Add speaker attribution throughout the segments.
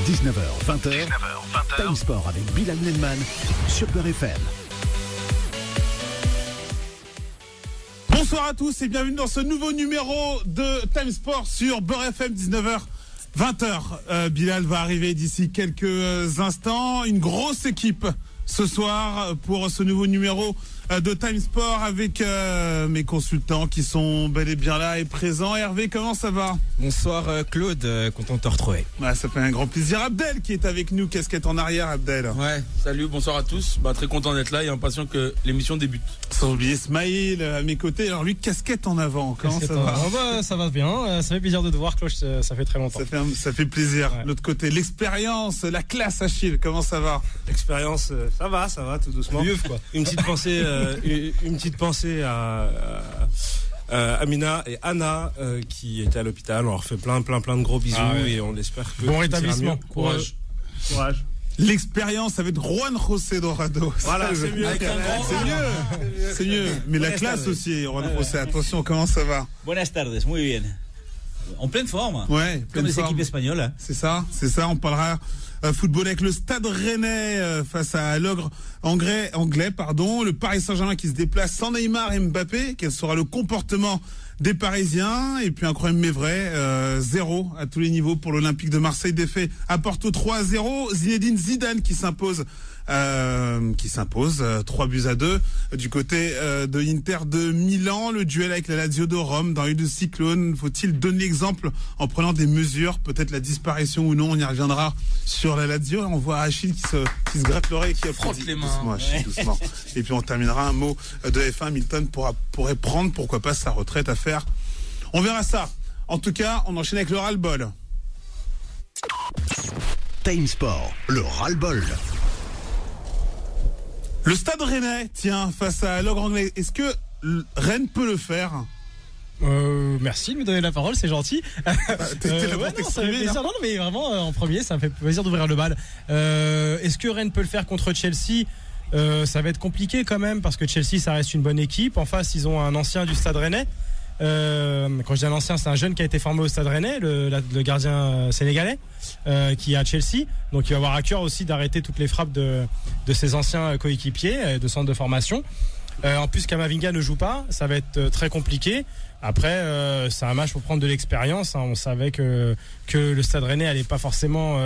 Speaker 1: 19h, 20h, Time Sport avec Bilal Nenman sur Beurre FM.
Speaker 2: Bonsoir à tous et bienvenue dans ce nouveau numéro de Time Sport sur Beurre FM, 19h, 20h. Bilal va arriver d'ici quelques instants. Une grosse équipe ce soir pour ce nouveau numéro de Time Sport avec mes consultants qui sont bel et bien là et présents. Hervé, comment ça va ?
Speaker 3: Bonsoir Claude, content de te retrouver.
Speaker 2: Ouais, ça fait un grand plaisir. Abdel qui est avec nous, casquette en arrière, Abdel.
Speaker 4: Ouais, salut, bonsoir à tous. Très content d'être là et impatient que l'émission débute.
Speaker 2: Sans oublier Smaïl à mes côtés. Alors lui, casquette en avant. Comment ça va ?
Speaker 5: Ça va bien. Ça fait plaisir de te voir, Claude. Ça fait très longtemps.
Speaker 2: Ça fait plaisir.
Speaker 5: Ouais.
Speaker 2: L'autre côté, l'expérience, la classe, Achille. Comment ça va ?
Speaker 6: L'expérience, ça va, tout doucement.
Speaker 5: Vieux, quoi.
Speaker 6: Une petite pensée à Amina et Anna qui étaient à l'hôpital. On leur fait plein de gros bisous et on espère que
Speaker 5: bon
Speaker 6: tout
Speaker 5: rétablissement.
Speaker 6: ira mieux. Courage.
Speaker 2: L'expérience avec Juan José Dorado.
Speaker 6: Voilà, c'est mieux.
Speaker 2: C'est mieux. Mais la classe aussi, Juan José. Attention, comment ça va ?
Speaker 7: Buenas tardes, muy bien. En pleine forme.
Speaker 2: Ouais,
Speaker 7: comme les équipes espagnoles.
Speaker 2: C'est ça. On parlera football avec le Stade Rennais face à l'Ogre anglais. Le Paris Saint-Germain qui se déplace sans Neymar et Mbappé. Quel sera le comportement des Parisiens? Et puis incroyable mais vrai, 0 à tous les niveaux pour l'Olympique de Marseille, défait à Porto 3-0. Zinedine Zidane qui s'impose 3-2 du côté de Inter de Milan. Le duel avec la Lazio de Rome dans une cyclone. Faut-il donner l'exemple en prenant des mesures, peut-être la disparition ou non, on y reviendra sur la Lazio. On voit Achille qui se gratte l'oreille, qui
Speaker 4: frotte les mains.
Speaker 2: Doucement, Achille, doucement. Et puis on terminera un mot de F1. Milton pourrait prendre, pourquoi pas, sa retraite à faire. On verra ça. En tout cas, on enchaîne avec le ras-le-bol.
Speaker 1: Time Sport, le ras-le-bol.
Speaker 2: Le Stade Rennais, tiens, face à l'Ogre anglais. Est-ce que Rennes peut le faire ?
Speaker 5: Merci de me donner la parole, c'est gentil.
Speaker 2: T'es là pour t'exprimer,
Speaker 5: non, mais vraiment, en premier, ça me fait plaisir d'ouvrir le bal. Est-ce que Rennes peut le faire contre Chelsea ? Ça va être compliqué quand même, parce que Chelsea, ça reste une bonne équipe. En face, ils ont un ancien du Stade Rennais. Quand je dis un ancien, c'est un jeune qui a été formé au Stade Rennais, le gardien sénégalais, qui est à Chelsea. Donc il va avoir à cœur aussi d'arrêter toutes les frappes de ses anciens coéquipiers de centre de formation. En plus, Kamavinga ne joue pas, ça va être très compliqué. Après, c'est un match pour prendre de l'expérience. On savait que le Stade Rennais allait pas forcément,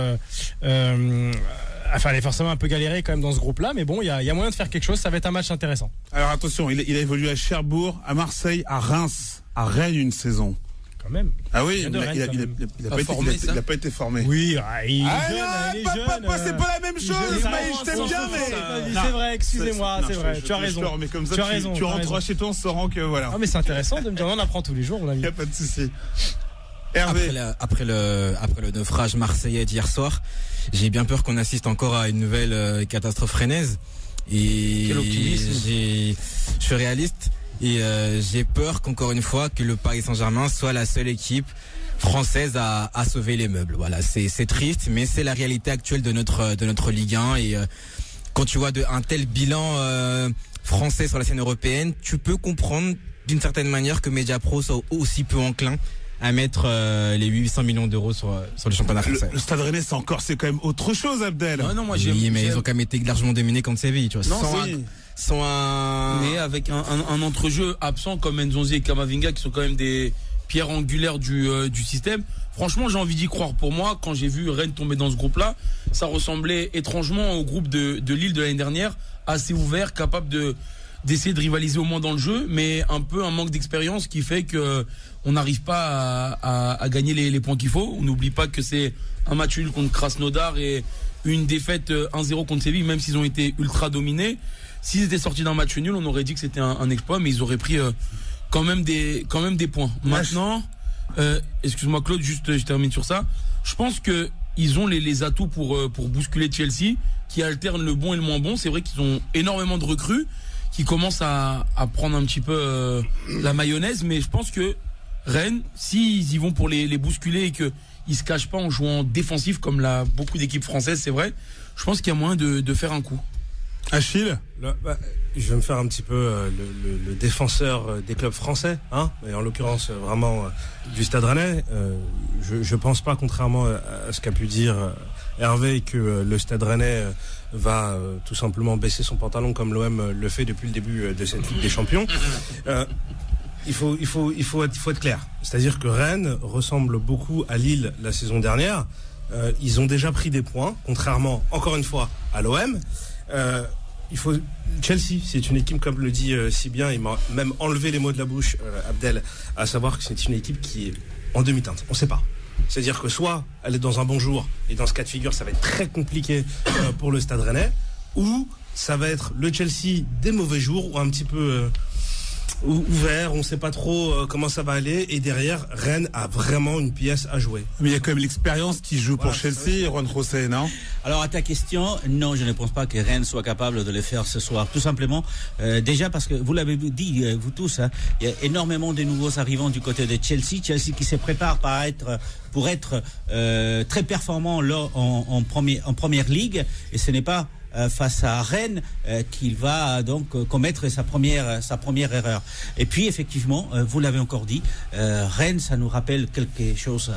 Speaker 5: allait forcément un peu galérer quand même dans ce groupe-là. Mais bon, il y a moyen de faire quelque chose. Ça va être un match intéressant.
Speaker 2: Alors attention, il a évolué à Cherbourg, à Marseille, à Reims, à Rennes une saison.
Speaker 5: Quand même.
Speaker 2: Ah oui, il n'a pas été formé.
Speaker 5: Oui, il est
Speaker 2: jeune. C'est pas la même chose. Je t'aime bien, mais
Speaker 5: c'est vrai. Excusez-moi, c'est vrai. Tu as raison.
Speaker 2: Mais comme ça, tu rentreras chez toi en saurant que voilà.
Speaker 5: Ah mais c'est intéressant de me dire, on apprend tous les jours, mon ami.
Speaker 2: Il n'y a pas de souci. Hervé.
Speaker 3: Après le naufrage marseillais d'hier soir, j'ai bien peur qu'on assiste encore à une nouvelle catastrophe rennaise. Et
Speaker 4: quel optimisme.
Speaker 3: Je suis réaliste. Et j'ai peur qu'encore une fois que le Paris Saint-Germain soit la seule équipe française à sauver les meubles. Voilà, c'est triste, mais c'est la réalité actuelle de notre Ligue 1. Et quand tu vois un tel bilan français sur la scène européenne, tu peux comprendre d'une certaine manière que Mediapro soit aussi peu enclin à mettre les 800 millions d'euros sur le championnat français.
Speaker 2: Le Stade Rennais, c'est quand même autre chose, Abdel.
Speaker 4: Non, moi
Speaker 3: mais ils ont quand même été largement dominés contre Séville, tu vois.
Speaker 4: Mais avec un entrejeu absent comme Nzonzi et Kamavinga qui sont quand même des pierres angulaires du système. Franchement, j'ai envie d'y croire. Pour moi, quand j'ai vu Rennes tomber dans ce groupe-là, ça ressemblait étrangement au groupe de Lille de l'année dernière, assez ouvert, capable d'essayer de rivaliser au moins dans le jeu, mais un peu un manque d'expérience qui fait que on n'arrive pas à gagner les points qu'il faut. On n'oublie pas que c'est un match nul contre Krasnodar et une défaite 1-0 contre Séville, même s'ils ont été ultra dominés. S'ils étaient sortis d'un match nul, on aurait dit que c'était un exploit, mais ils auraient pris quand même des points. Maintenant, excuse-moi Claude, juste je termine sur ça. Je pense que ils ont les atouts pour bousculer Chelsea, qui alternent le bon et le moins bon. C'est vrai qu'ils ont énormément de recrues qui commencent à prendre un petit peu la mayonnaise, mais je pense que Rennes, s'ils y vont pour les bousculer et qu'ils se cachent pas en jouant défensif comme beaucoup d'équipes françaises, c'est vrai, je pense qu'il y a moyen de faire un coup.
Speaker 2: Achille,
Speaker 6: je vais me faire un petit peu le défenseur des clubs français, hein, et en l'occurrence vraiment du Stade Rennais. Je pense pas, contrairement à ce qu'a pu dire Hervé, que le Stade Rennais va tout simplement baisser son pantalon comme l'OM le fait depuis le début de cette Ligue des Champions. Il faut être clair. C'est-à-dire que Rennes ressemble beaucoup à Lille la saison dernière. Ils ont déjà pris des points, contrairement, encore une fois, à l'OM. Chelsea, c'est une équipe, comme le dit si bien, il m'a même enlevé les mots de la bouche, Abdel, à savoir que c'est une équipe qui est en demi-teinte. On ne sait pas. C'est-à-dire que soit elle est dans un bon jour, et dans ce cas de figure, ça va être très compliqué pour le Stade Rennais, ou ça va être le Chelsea des mauvais jours, ou un petit peu ouvert, on ne sait pas trop comment ça va aller, et derrière, Rennes a vraiment une pièce à jouer.
Speaker 2: Mais il y a quand même l'expérience qui joue pour Chelsea, Juan José, non?
Speaker 8: Alors à ta question, non, je ne pense pas que Rennes soit capable de le faire ce soir. Tout simplement, déjà parce que vous l'avez dit, vous tous, hein, il y a énormément de nouveaux arrivants du côté de Chelsea. Chelsea qui se prépare pour être très performant là, en première ligue, et ce n'est pas face à Rennes qu'il va donc commettre sa première erreur. Et puis effectivement, vous l'avez encore dit, Rennes, ça nous rappelle quelque chose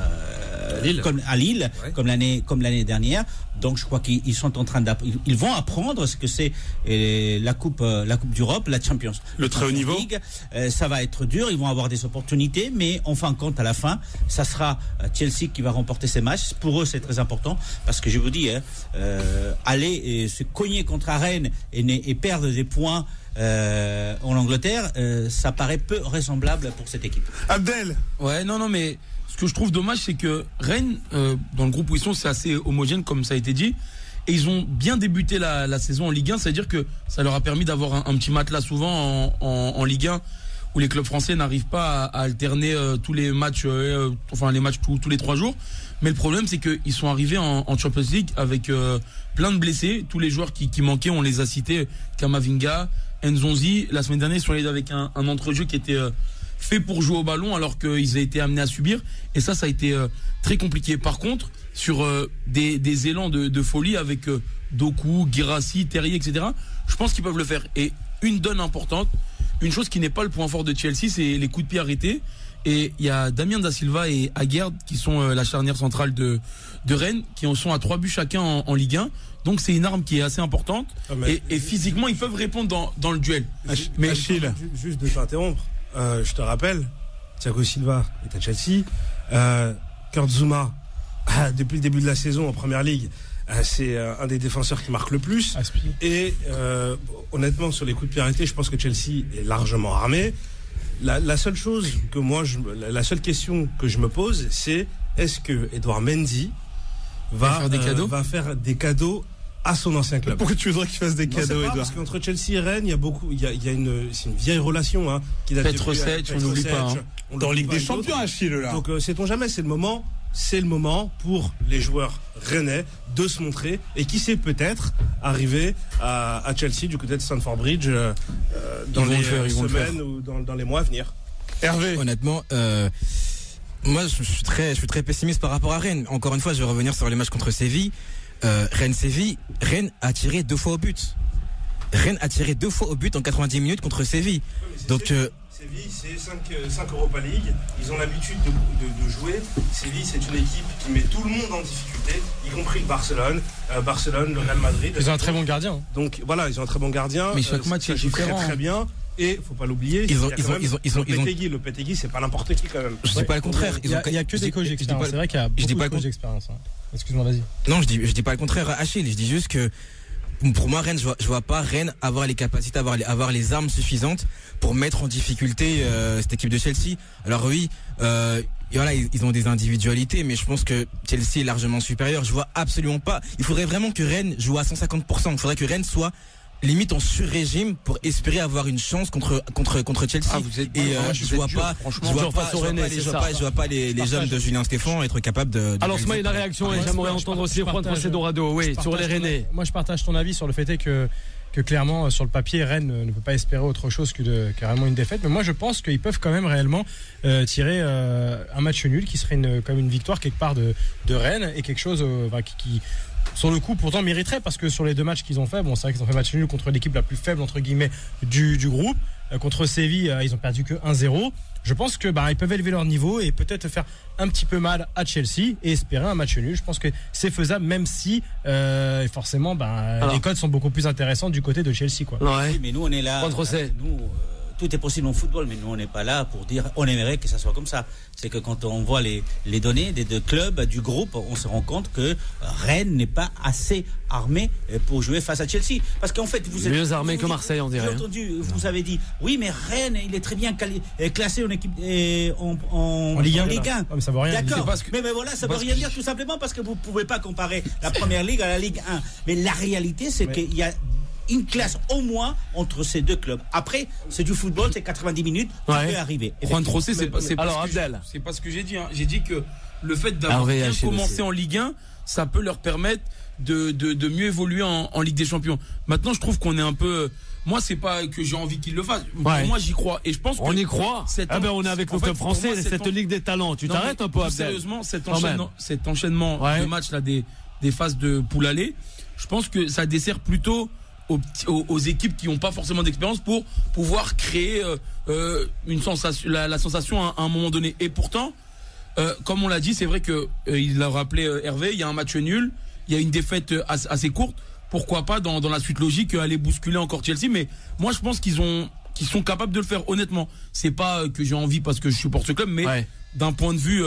Speaker 8: comme à Lille, ouais. comme l'année dernière. Donc je crois qu'ils sont en train ils vont apprendre ce que c'est la coupe d'Europe, la Champions.
Speaker 2: Le très haut niveau.
Speaker 8: League, ça va être dur, ils vont avoir des opportunités, mais en fin de compte, à la fin, ça sera Chelsea qui va remporter ces matchs. Pour eux, c'est très important parce que je vous dis, aller et se cogner contre Rennes et perdre des points en Angleterre, ça paraît peu vraisemblable pour cette équipe.
Speaker 2: Abdel.
Speaker 4: Ouais, non, mais ce que je trouve dommage, c'est que Rennes, dans le groupe où ils sont, c'est assez homogène, comme ça a été dit. Et ils ont bien débuté la saison en Ligue 1, c'est-à-dire que ça leur a permis d'avoir un petit matelas souvent en Ligue 1, où les clubs français n'arrivent pas à alterner tous les matchs, les matchs tous les 3 jours. Mais le problème, c'est qu'ils sont arrivés en Champions League avec plein de blessés. Tous les joueurs qui manquaient, on les a cités, Camavinga, Nzonzi. La semaine dernière, ils sont allés avec un entrejeu qui était fait pour jouer au ballon, alors qu'ils ont été amenés à subir. Et ça a été très compliqué. Par contre, sur des élans de folie avec Doku, Guirassy, Terrier, etc., je pense qu'ils peuvent le faire. Et une donne importante, une chose qui n'est pas le point fort de Chelsea, c'est les coups de pied arrêtés. Et il y a Damien Da Silva et Aguerd qui sont la charnière centrale de Rennes, qui en sont à 3 buts chacun en Ligue 1. Donc c'est une arme qui est assez importante. Et physiquement, ils peuvent répondre dans le duel.
Speaker 6: Mais Achille, juste de t'interrompre, je te rappelle, Thiago Silva est à Chelsea. Kurt Zouma, depuis le début de la saison en Première Ligue, c'est un des défenseurs qui marque le plus. Et honnêtement, sur les coups de pied arrêtés, je pense que Chelsea est largement armé. La seule chose que la seule question que je me pose, c'est est-ce que Edouard Mendy va faire des cadeaux à son ancien club?
Speaker 2: Pourquoi tu voudrais qu'il fasse des cadeaux, Edouard?
Speaker 6: Parce qu'entre Chelsea et Rennes, c'est une vieille relation, hein, qui date
Speaker 4: Petre Sech, on n'oublie pas.
Speaker 2: Dans Ligue des Champions, Achille, là.
Speaker 6: Donc, sait-on jamais, c'est le moment pour les joueurs rennais de se montrer, et qui sait, peut-être arriver à Chelsea du côté de Stamford Bridge dans les semaines ou dans les mois à venir.
Speaker 2: Hervé.
Speaker 3: Honnêtement, moi je suis très pessimiste par rapport à Rennes. Encore une fois, je vais revenir sur les matchs contre Séville. Rennes-Séville, Rennes a tiré 2 fois au but. Rennes a tiré 2 fois au but en 90 minutes contre Séville. Donc
Speaker 6: Séville, c'est 5 Europa League. Ils ont l'habitude de jouer. Séville, c'est une équipe qui met tout le monde en difficulté, y compris le Barcelone, le Real Madrid.
Speaker 5: Ils ont un très bon gardien.
Speaker 6: Donc voilà, ils ont un très bon gardien.
Speaker 4: Mais chaque match est différent.
Speaker 6: Très bien. Et faut pas l'oublier, le Lopetegui, c'est pas n'importe qui quand même.
Speaker 3: Je dis pas le contraire.
Speaker 5: Il y a que des coachs d'expérience. C'est vrai qu'il y a beaucoup de coachs d'expérience. Excuse-moi, vas-y.
Speaker 3: Non, je dis pas le contraire, Achille. Je dis juste que pour moi, Rennes, je vois pas Rennes avoir les capacités, avoir les armes suffisantes pour mettre en difficulté cette équipe de Chelsea. Alors oui, voilà, ils ont des individualités, mais je pense que Chelsea est largement supérieur. Je vois absolument pas. Il faudrait vraiment que Rennes joue à 150%. Il faudrait que Rennes soit limite en sur-régime pour espérer avoir une chance contre Chelsea. Je vois pas les jeunes de Julien Stéphan être capables de
Speaker 9: alors Smaïl, la réaction, et j'aimerais entendre aussi Juan Procedorado sur les Rennais.
Speaker 5: Moi je partage ton avis sur le fait que clairement sur le papier Rennes ne peut pas espérer autre chose que carrément une défaite, mais moi je pense qu'ils peuvent quand même réellement tirer un match nul qui serait comme une victoire quelque part de Rennes, et quelque chose sur le coup, pourtant mériterait parce que sur les 2 matchs qu'ils ont fait, bon, c'est vrai qu'ils ont fait match nul contre l'équipe la plus faible entre guillemets du groupe. Contre Séville, ils ont perdu que 1-0. Je pense que ils peuvent élever leur niveau et peut-être faire un petit peu mal à Chelsea et espérer un match nul. Je pense que c'est faisable, même si forcément les codes sont beaucoup plus intéressants du côté de Chelsea, quoi.
Speaker 8: Ouais. Oui, mais nous on est là. Tout est possible en football, mais nous on n'est pas là pour dire on aimerait que ça soit comme ça. C'est que quand on voit les données des 2 clubs, du groupe, on se rend compte que Rennes n'est pas assez armé pour jouer face à Chelsea. Parce qu'en fait, vous êtes
Speaker 9: mieux armé que Marseille, on dirait.
Speaker 8: J'ai entendu, vous avez dit, oui, mais Rennes, il est très bien classé en équipe en Ligue 1.
Speaker 5: Oh, mais ça veut rien
Speaker 8: dire.
Speaker 5: D'accord.
Speaker 8: Mais voilà, ça veut rien dire tout simplement parce que vous pouvez pas comparer la Première Ligue à la Ligue 1. Mais la réalité, c'est qu'il y a une classe au moins entre ces 2 clubs. Après, c'est du football, c'est 90 minutes, ça peut arriver.
Speaker 4: Juan Trocé, c'est pas ce que j'ai dit. J'ai dit que le fait d'avoir bien commencé en Ligue 1, ça peut leur permettre de mieux évoluer en Ligue des Champions. Maintenant, je trouve qu'on est un peu... Moi, c'est pas que j'ai envie qu'ils le fassent. Moi, j'y crois. Et je pense
Speaker 9: on y croit. On est avec le club français, cette Ligue des talents. Tu t'arrêtes un peu, Abdel.
Speaker 4: Sérieusement, cet enchaînement de matchs là, des phases de poule aller, je pense que ça dessert plutôt aux équipes qui n'ont pas forcément d'expérience pour pouvoir créer une sensation, la sensation à un moment donné. Et pourtant, comme on l'a dit, c'est vrai que il l'a rappelé Hervé, il y a un match nul, il y a une défaite assez courte. Pourquoi pas dans la suite logique aller bousculer encore Chelsea? Mais moi, je pense qu'ils sont capables de le faire. Honnêtement, c'est pas que j'ai envie parce que je supporte ce club, mais d'un point de vue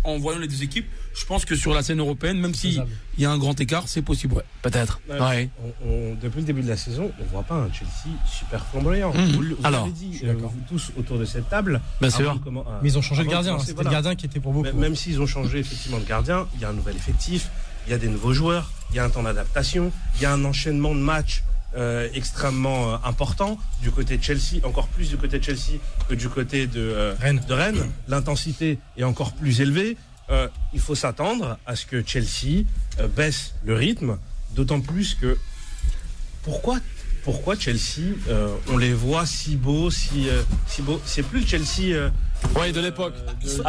Speaker 4: en voyant les 2 équipes, je pense que sur la scène européenne, même s'il y a un grand écart, c'est possible.
Speaker 9: Peut-être.
Speaker 6: Depuis le début de la saison, on ne voit pas un Chelsea super flamboyant. Vous l'avez dit, vous tous autour de cette table.
Speaker 5: Bien sûr. Mais ils ont changé de gardien. C'était le gardien qui était pour beaucoup.
Speaker 6: Même s'ils ont changé effectivement de gardien, il y a un nouvel effectif, il y a des nouveaux joueurs, il y a un temps d'adaptation, il y a un enchaînement de matchs extrêmement important du côté de Chelsea, encore plus du côté de Chelsea que du côté de Rennes. L'intensité est encore plus élevée. Il faut s'attendre à ce que Chelsea baisse le rythme, d'autant plus que pourquoi Chelsea on les voit si beaux, si beaux. C'est plus le Chelsea
Speaker 9: de l'époque.
Speaker 8: Ils sont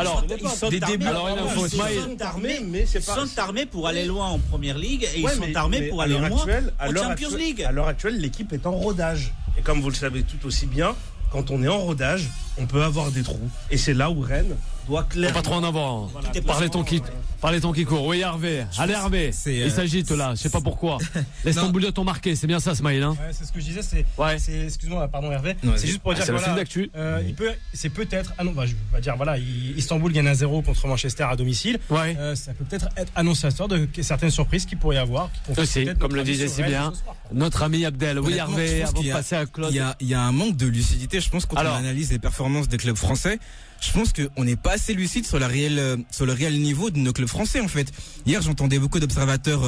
Speaker 8: armés pour aller loin en Première Ligue et ils sont armés pour aller loin en Champions League.
Speaker 6: À l'heure actuelle, l'équipe est en rodage. Et comme vous le savez tout aussi bien, quand on est en rodage, on peut avoir des trous. Et c'est là où Rennes doit clairement...
Speaker 9: Pas trop en avant. Parlez ton qui court. Oui, Hervé. Allez, Hervé. Il s'agite là. Je sais pas pourquoi. Laisse ton bouillon ton marqué. C'est bien ça, Smaïl. Hein.
Speaker 5: C'est ce que je disais. Excuse-moi, pardon, Hervé. C'est juste pour dire que c'est peut-être. Je vais dire, Istanbul gagne 1-0 contre Manchester à domicile. Ça peut peut-être être annonciateur de certaines surprises qu'il pourrait y avoir.
Speaker 9: Aussi, comme le disait si bien notre ami Abdel. Oui, Hervé, avant de passer à Claude.
Speaker 3: Il y a un manque de lucidité, je pense, quand on analyse les performances des clubs français. Je pense qu'on n'est pas assez lucide sur le réel niveau de nos clubs français, en fait. Hier, j'entendais beaucoup d'observateurs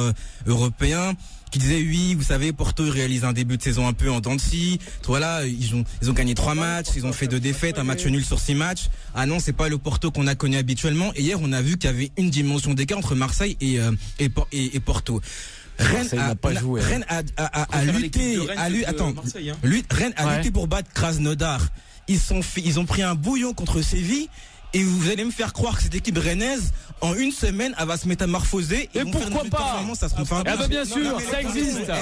Speaker 3: européens qui disaient oui, vous savez, Porto réalise un début de saison un peu en dents de scie. Voilà, ils ont gagné 3 matchs, ils ont fait 2 défaites, un match nul sur 6 matchs. Ah non, c'est pas le Porto qu'on a connu habituellement. Et hier, on a vu qu'il y avait une dimension d'écart entre Marseille et Porto. Rennes a lutté pour battre Krasnodar. Ils ont pris un bouillon contre Séville. Et vous allez me faire croire que cette équipe rennaise, en une semaine, elle va se métamorphoser.
Speaker 9: Et pourquoi pas? Bien sûr, ça existe.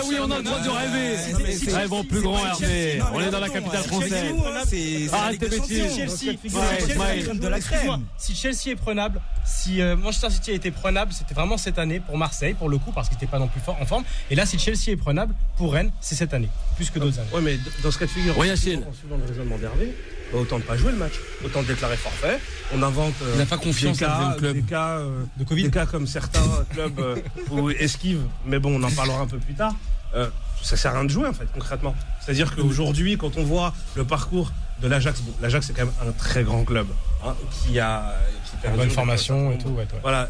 Speaker 9: Oui, on a le droit de rêver. Rêvons plus grand, Hervé. On est dans la capitale française. Arrêtez bêtises.
Speaker 5: Si Chelsea est prenable, si Manchester City a été prenable, c'était vraiment cette année pour Marseille, pour le coup, parce qu'il n'était pas non plus en forme. Et là, si Chelsea est prenable, pour Rennes, c'est cette année, plus que d'autres années.
Speaker 6: Oui, mais dans ce cas de figure,
Speaker 9: en suivant
Speaker 6: le raisonnement d'Hervé, autant ne pas jouer le match, autant déclarer forfait. On invente des cas
Speaker 5: de Covid.
Speaker 6: Des cas comme certains clubs ou esquivent, mais bon, on en parlera un peu plus tard. Ça sert à rien de jouer en fait, concrètement. C'est-à-dire qu'aujourd'hui, quand on voit le parcours de l'Ajax, l'Ajax c'est quand même un très grand club qui
Speaker 5: perd une bonne formation et tout.
Speaker 6: Voilà,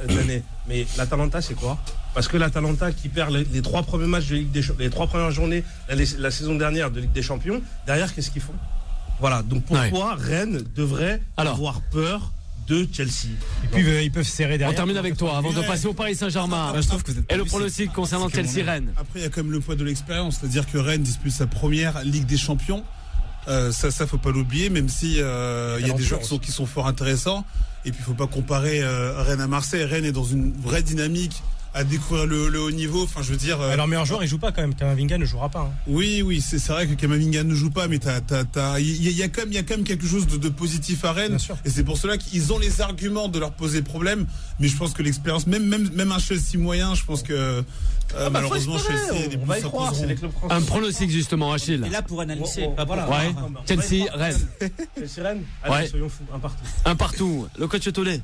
Speaker 6: mais l'Atalanta c'est quoi? Parce que l'Atalanta qui perd les 3 premiers matchs de Ligue des Champions, les 3 premières journées la saison dernière de Ligue des Champions, derrière qu'est-ce qu'ils font? Voilà, donc pourquoi Rennes devrait avoir peur de Chelsea?
Speaker 5: Et puis ils peuvent serrer derrière.
Speaker 9: On termine avec toi avant de passer au Paris Saint-Germain. Et le pronostic concernant Chelsea-Rennes.
Speaker 2: Après, il y a quand même le poids de l'expérience, c'est-à-dire que Rennes dispute sa première Ligue des Champions. Ça faut pas l'oublier, même si il y a des joueurs qui sont fort intéressants. Et puis il faut pas comparer Rennes à Marseille. Rennes est dans une vraie dynamique à découvrir le haut niveau. Enfin, je veux dire.
Speaker 5: Alors, meilleur joueur, il joue pas quand même. Kamavinga ne jouera pas. Hein.
Speaker 2: Oui, c'est vrai que Kamavinga ne joue pas, mais il y a quand même quelque chose de positif à Rennes. Et c'est pour cela qu'ils ont les arguments de leur poser problème. Mais je pense que l'expérience, même un Chelsea moyen, je pense que malheureusement Chelsea,
Speaker 6: on va y croire. C'est les clubs français.
Speaker 9: Un pronostic justement, Achille.
Speaker 8: Et là pour analyser.
Speaker 9: Ouais. Chelsea, Rennes.
Speaker 6: Chelsea, Rennes. Allez, soyons fous. Un partout.
Speaker 9: Le coach Tolé.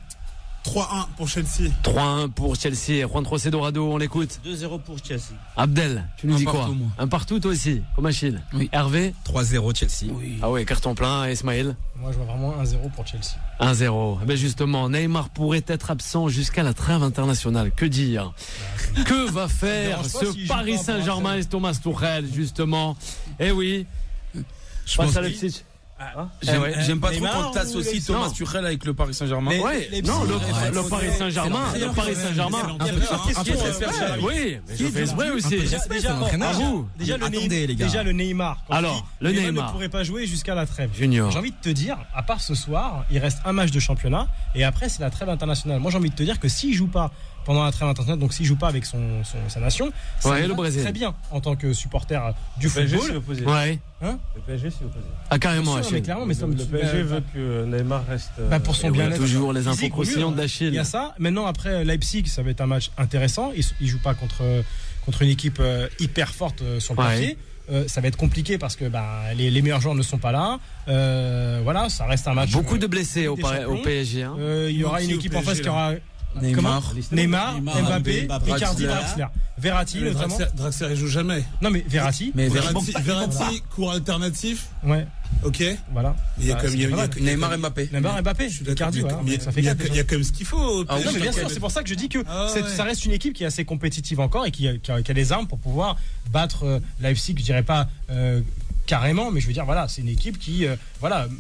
Speaker 2: 3-1 pour Chelsea.
Speaker 9: 3-1 pour Chelsea. Juan José Dorado, on l'écoute.
Speaker 8: 2-0 pour Chelsea.
Speaker 9: Abdel, tu nous dis quoi? Un partout toi aussi, comme Achille.
Speaker 3: Oui.
Speaker 9: Hervé
Speaker 3: 3-0 Chelsea.
Speaker 9: Oui. Ah ouais, carton plein. Et Ismaël?
Speaker 5: Moi, je vois vraiment 1-0 pour Chelsea.
Speaker 9: 1-0. Ben justement, Neymar pourrait être absent jusqu'à la trêve internationale. Que dire? Que va faire ce Paris Saint-Germain et Thomas Tuchel, justement? Eh oui. Face à Leipzig.
Speaker 4: J'aime pas trop quand tu associes Thomas Tuchel avec le Paris Saint-Germain.
Speaker 9: Le Paris Saint-Germain. Le Paris Saint-Germain. Oui, mais je fais exprès aussi.
Speaker 5: Déjà le Neymar.
Speaker 9: Alors, le Neymar
Speaker 5: ne pourrait pas jouer jusqu'à la trêve.
Speaker 9: Junior.
Speaker 5: J'ai envie de te dire, à part ce soir, il reste un match de championnat et après c'est la trêve internationale. Moi j'ai envie de te dire que s'il joue pas pendant la trêve internationale, donc s'il joue pas avec sa nation, ça va très bien en tant que supporter du football.
Speaker 9: Ouais.
Speaker 6: Hein le PSG s'y opposé.
Speaker 9: Ah carrément,
Speaker 5: Achille. Mais clairement,
Speaker 6: le PSG veut que Neymar reste
Speaker 5: pour son bien-être.
Speaker 9: Toujours les infos croustillantes d'Achille.
Speaker 5: Il y a ça. Maintenant après Leipzig, ça va être un match intéressant. Il joue pas contre une équipe hyper forte sur le papier. Ça va être compliqué parce que les meilleurs joueurs ne sont pas là. Voilà, ça reste un match.
Speaker 9: Beaucoup de blessés au PSG. Hein.
Speaker 5: Il y aura une équipe en face qui aura Neymar, Mbappé, Icardi, Draxler. Verratti, notamment.
Speaker 2: Draxler, il joue jamais.
Speaker 5: Non, mais Verratti.
Speaker 2: Verratti, cours alternatif.
Speaker 5: Ouais.
Speaker 2: Ok.
Speaker 5: Voilà.
Speaker 2: Il y a comme
Speaker 4: Neymar, Mbappé.
Speaker 5: Icardi, voilà.
Speaker 2: Il y a quand même ce qu'il faut.
Speaker 5: Non, mais bien sûr, c'est pour ça que je dis que ça reste une équipe qui est assez compétitive encore et qui a les armes pour pouvoir battre Leipzig, je dirais pas carrément, mais je veux dire, voilà, c'est une équipe qui,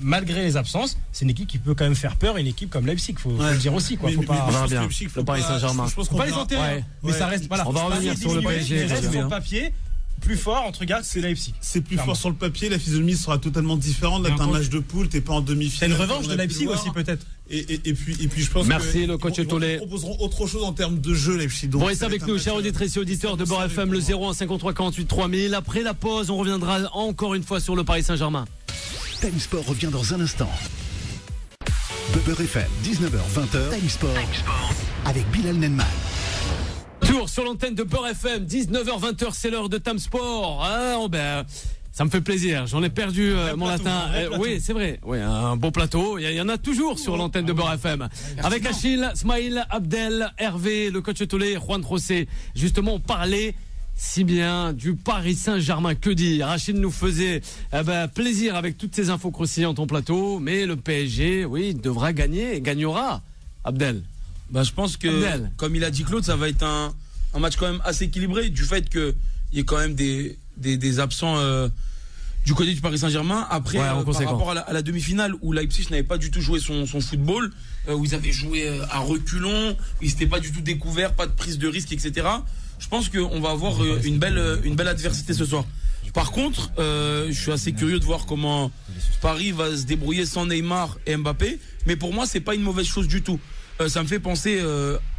Speaker 5: malgré les absences, c'est une équipe qui peut quand même faire peur, une équipe comme Leipzig, faut le dire aussi, quoi.
Speaker 9: On va bien. Le Paris Saint-Germain.
Speaker 5: Faut pas les enterrer, mais ça reste, voilà.
Speaker 9: On va revenir sur le PSG.
Speaker 5: Il reste sur le papier plus fort, entre gars, c'est Leipzig.
Speaker 2: C'est plus fort sur le papier, la physionomie sera totalement différente. Là, t'as un match de poule, t'es pas en demi-finale.
Speaker 5: C'est une revanche de Leipzig aussi, peut-être.
Speaker 2: Et puis, je pense
Speaker 9: merci, le coach Tolé.
Speaker 2: Ils proposeront autre chose en termes de jeu, Leipzig.
Speaker 9: Bon, restez avec nous, chers auditrices et auditeurs de Beurre FM, le 01 53 48 3000. Après la pause, on reviendra encore une fois sur le Paris Saint-Germain.
Speaker 1: Time Sport revient dans un instant. Beurre FM, 19h-20h. Time Sport avec Bilal Nenman.
Speaker 9: Tour sur l'antenne de Beurre FM, 19h-20h, c'est l'heure de Time Sport. Ça me fait plaisir, j'en ai perdu mon latin. Oui, c'est vrai, un beau plateau. Il y en a toujours sur l'antenne de Beurre FM. Avec Achille, Smaïl, Abdel, Hervé, le coach Tolé, Juan José. Justement, on parlait si bien du Paris Saint-Germain. Que dire? Achille nous faisait plaisir avec toutes ces infos croustillantes en plateau. Mais le PSG, devra gagner et gagnera. Abdel.
Speaker 4: Je pense que, comme il a dit Claude, ça va être un match quand même assez équilibré du fait qu'il y ait quand même des absents du côté du Paris Saint-Germain. Après, par rapport à la demi-finale où Leipzig n'avait pas du tout joué son football, où ils avaient joué à reculons, où ils s'étaient pas du tout découverts, pas de prise de risque, etc. Je pense qu'on va avoir une belle adversité ce soir. Par contre, je suis assez curieux de voir comment Paris va se débrouiller sans Neymar et Mbappé. Mais pour moi, c'est pas une mauvaise chose du tout. Ça me fait penser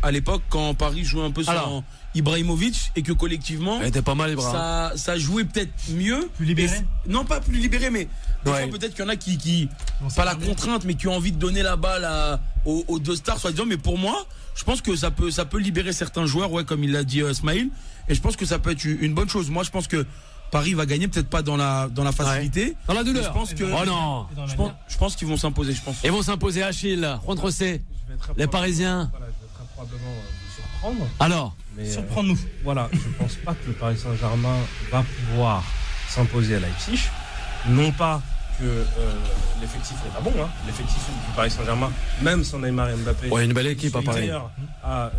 Speaker 4: à l'époque quand Paris jouait un peu sans Ibrahimovic et que collectivement,
Speaker 9: était pas mal,
Speaker 4: ça jouait peut-être mieux.
Speaker 5: Plus libéré.
Speaker 4: Non, pas plus libéré, mais des fois, peut-être qu'il y en a qui pas la contrainte, mais qui ont envie de donner la balle aux deux stars, soi-disant. Mais pour moi, je pense que ça peut libérer certains joueurs, comme il l'a dit Smaïl. Et je pense que ça peut être une bonne chose. Moi, je pense que Paris va gagner, peut-être pas dans la facilité.
Speaker 9: Dans la douleur.
Speaker 4: Je pense que, je pense qu'ils vont s'imposer, je pense.
Speaker 9: Ils vont s'imposer, Achille, Juan José, les Parisiens.
Speaker 6: Voilà, je vais très probablement vous surprendre.
Speaker 9: Alors,
Speaker 5: surprends-nous.
Speaker 6: Voilà, je pense pas que le Paris Saint-Germain va pouvoir s'imposer à Leipzig. Non pas que l'effectif n'est pas bon, l'effectif du Paris Saint-Germain, même sans Neymar et Mbappé.
Speaker 9: Une belle équipe à Paris.
Speaker 6: À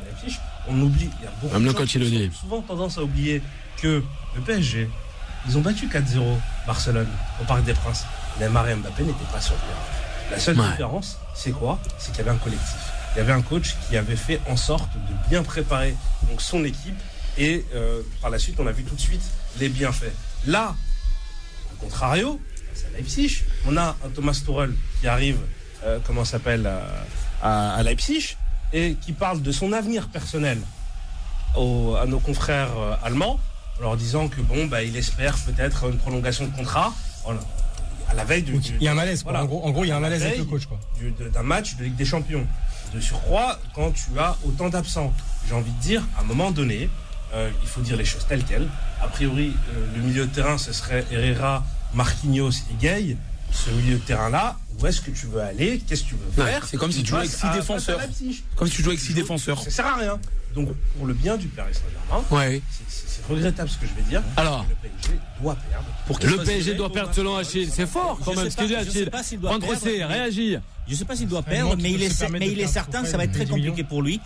Speaker 6: Leipzig, on oublie, il y a beaucoup
Speaker 9: même
Speaker 6: de gens qui ont souvent tendance à oublier que le PSG, ils ont battu 4-0 Barcelone au Parc des Princes. Neymar et Mbappé n'étaient pas sur le terrain. La seule différence, c'est quoi? C'est qu'il y avait un collectif. Il y avait un coach qui avait fait en sorte de bien préparer donc son équipe et par la suite, on a vu tout de suite les bienfaits. Là, au contrario, c'est à Leipzig. On a un Thomas Tuchel qui arrive, à Leipzig et qui parle de son avenir personnel à nos confrères allemands, en leur disant que il espère peut-être une prolongation de contrat. À la veille
Speaker 5: il y a un malaise. Voilà. En gros, il y a un malaise avec le coach.
Speaker 6: D'un match de Ligue des Champions. De surcroît, quand tu as autant d'absents, j'ai envie de dire, à un moment donné, il faut dire les choses telles quelles. A priori, le milieu de terrain, ce serait Herrera, Marquinhos et Gueye. Ce milieu de terrain-là, où est-ce que tu veux aller? Qu'est-ce que tu veux faire?
Speaker 4: C'est comme si tu jouais avec 6 défenseurs. Comme si tu jouais avec 6 défenseurs.
Speaker 6: Ça sert à rien. Donc, pour le bien du Paris Saint-Germain, c'est regrettable ce que je vais dire.
Speaker 9: Alors,
Speaker 6: le PSG doit perdre.
Speaker 9: Le PSG doit perdre selon Achille. C'est fort quand même ce qu'il dit Achille. Juan José, réagis.
Speaker 8: Je ne sais pas s'il doit perdre, mais il est certain que ça va être très compliqué pour lui.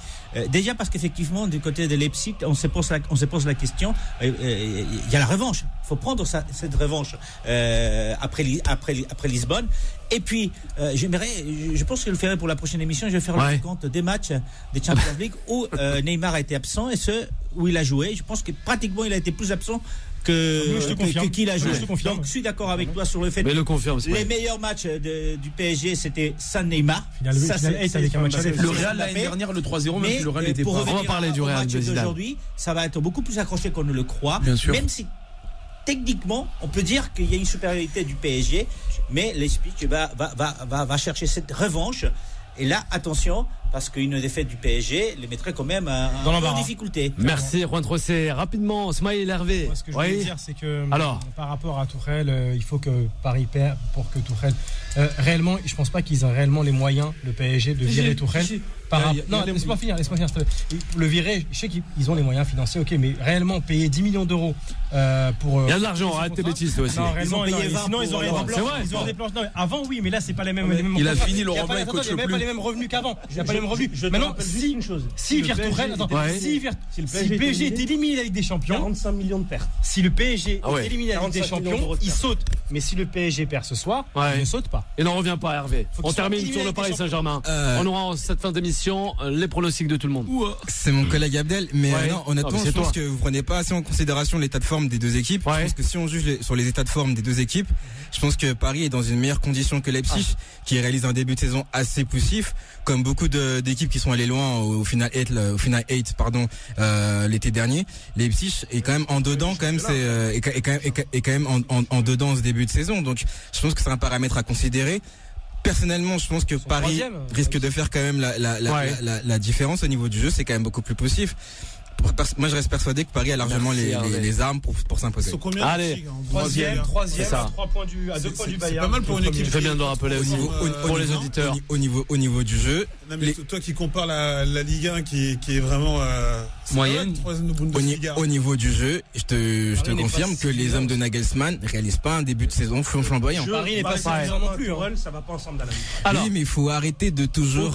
Speaker 8: Déjà parce qu'effectivement, du côté de Leipzig, on se pose la question. Il y a la revanche. Il faut prendre cette revanche après Lisbonne. Et puis, je pense que je le ferai pour la prochaine émission. Je vais faire le compte des matchs des Champions League où Neymar a été absent et ceux où il a joué. Je pense que pratiquement il a été plus absent qu'il a joué. Donc je suis d'accord avec toi sur le fait que les meilleurs matchs du PSG c'était sans Neymar.
Speaker 4: Le Real l'année dernière, le 3-0, même si le Real n'était pas.
Speaker 9: On va parler du Real
Speaker 8: d'aujourd'hui. Ça va être beaucoup plus accroché qu'on ne le croit. Même si techniquement, on peut dire qu'il y a une supériorité du PSG, mais Leipzig va chercher cette revanche. Et là, attention, parce qu'une défaite du PSG les mettrait quand même en difficulté.
Speaker 9: Merci Juan José. Rapidement, Smaïl Hervé.
Speaker 5: Moi, ce que je voulais dire, c'est que par rapport à Tourelle, il faut que Paris perd pour que Tourelle... réellement, je ne pense pas qu'ils aient réellement les moyens, le PSG, de virer Tourelle. Non, laisse-moi finir. Le virer, je sais qu'ils ont les moyens financiers, ok, mais réellement payer 10 millions d'euros pour...
Speaker 9: Il y a de l'argent, arrête tes bêtises aussi.
Speaker 5: Non, réellement, sinon ils auraient des planches. Non, avant, oui, mais là, c'est pas les mêmes...
Speaker 4: Il a fini, Laurent Blanc, il coach le plus.
Speaker 5: Il n'y a pas les mêmes revenus qu'avant. Il n'y a pas les mêmes revenus. Maintenant, si vire Tourelle... Si le PSG est éliminé de la Ligue des Champions...
Speaker 6: 45 millions de pertes.
Speaker 5: Si le PSG est éliminé de la Ligue des Champions, il saute. Mais si le PSG perd ce soir, il ne saute pas.
Speaker 9: Et n'en revient pas, Hervé. On termine sur le Paris Saint-Germain. On aura en cette fin d'émission les pronostics de tout le monde.
Speaker 3: C'est mon collègue Abdel, mais non, honnêtement, je pense que vous prenez pas assez en considération l'état de forme des deux équipes. Je pense que si on juge sur les états de forme des deux équipes, je pense que Paris est dans une meilleure condition que Leipzig, qui réalise un début de saison assez poussif, comme beaucoup d'équipes qui sont allées loin au final 8 l'été dernier. Leipzig est quand même en dedans, est quand même en dedans ce début de saison. Donc, je pense que c'est un paramètre à considérer. Personnellement, je pense que Paris risque de faire quand même la différence au niveau du jeu. C'est quand même beaucoup plus poussif. Moi, je reste persuadé que Paris a largement les armes pour s'imposer.
Speaker 9: Allez,
Speaker 5: troisième, à 2 points du Bayern.
Speaker 2: C'est pas mal pour une équipe.
Speaker 9: Tu fais bien de le rappeler aussi pour les auditeurs.
Speaker 3: Au niveau du jeu.
Speaker 2: Non, mais toi qui compares la Ligue 1 qui est vraiment
Speaker 4: moyenne.
Speaker 3: Au niveau du jeu, je te confirme que les hommes de Nagelsmann ne réalisent pas un début de saison flamboyant.
Speaker 5: Paris n'est pas suffisant non plus.
Speaker 6: Ça va pas ensemble dans la Ligue.
Speaker 3: Oui, mais il faut arrêter de toujours.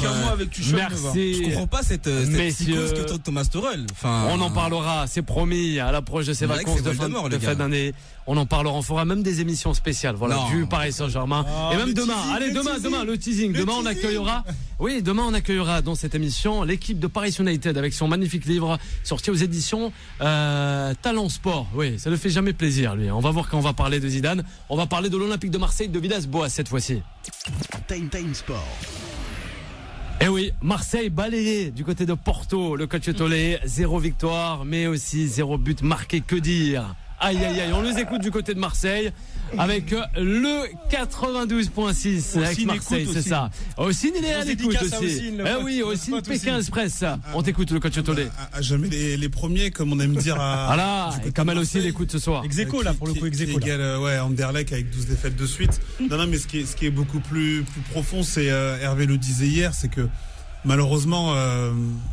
Speaker 9: Merci.
Speaker 3: Je comprends pas cette psychose que Thomas Tuchel.
Speaker 9: On en parlera, c'est promis, à l'approche de ces vacances de fin d'année. On en parlera, on fera même des émissions spéciales, du Paris Saint-Germain. Et même demain, demain, le teasing. Demain, on accueillera dans cette émission l'équipe de Paris United avec son magnifique livre sorti aux éditions Talent Sport. Oui, ça ne fait jamais plaisir, lui. On va voir quand on va parler de Zidane. On va parler de l'Olympique de Marseille, de Villas-Boas cette fois-ci.
Speaker 1: Time Sport.
Speaker 9: Eh oui, Marseille balayé du côté de Porto. Le coach Tolé, 0 victoire, mais aussi 0 but marqué. Que dire? Aïe, on les écoute du côté de Marseille avec le 92.6 avec Marseille, c'est ça. Aussi, il est à l'écoute aussi. Aussi Pékin Express. On t'écoute, le coach Tolé.
Speaker 2: À jamais les premiers, comme on aime dire.
Speaker 9: Voilà, et Kamel aussi l'écoute ce soir.
Speaker 5: Ex-aequo, là, pour le coup, ex-aequo.
Speaker 2: Anderlecht avec 12 défaites de suite. Non, mais ce qui est beaucoup plus profond, c'est Hervé le disait hier, c'est que malheureusement,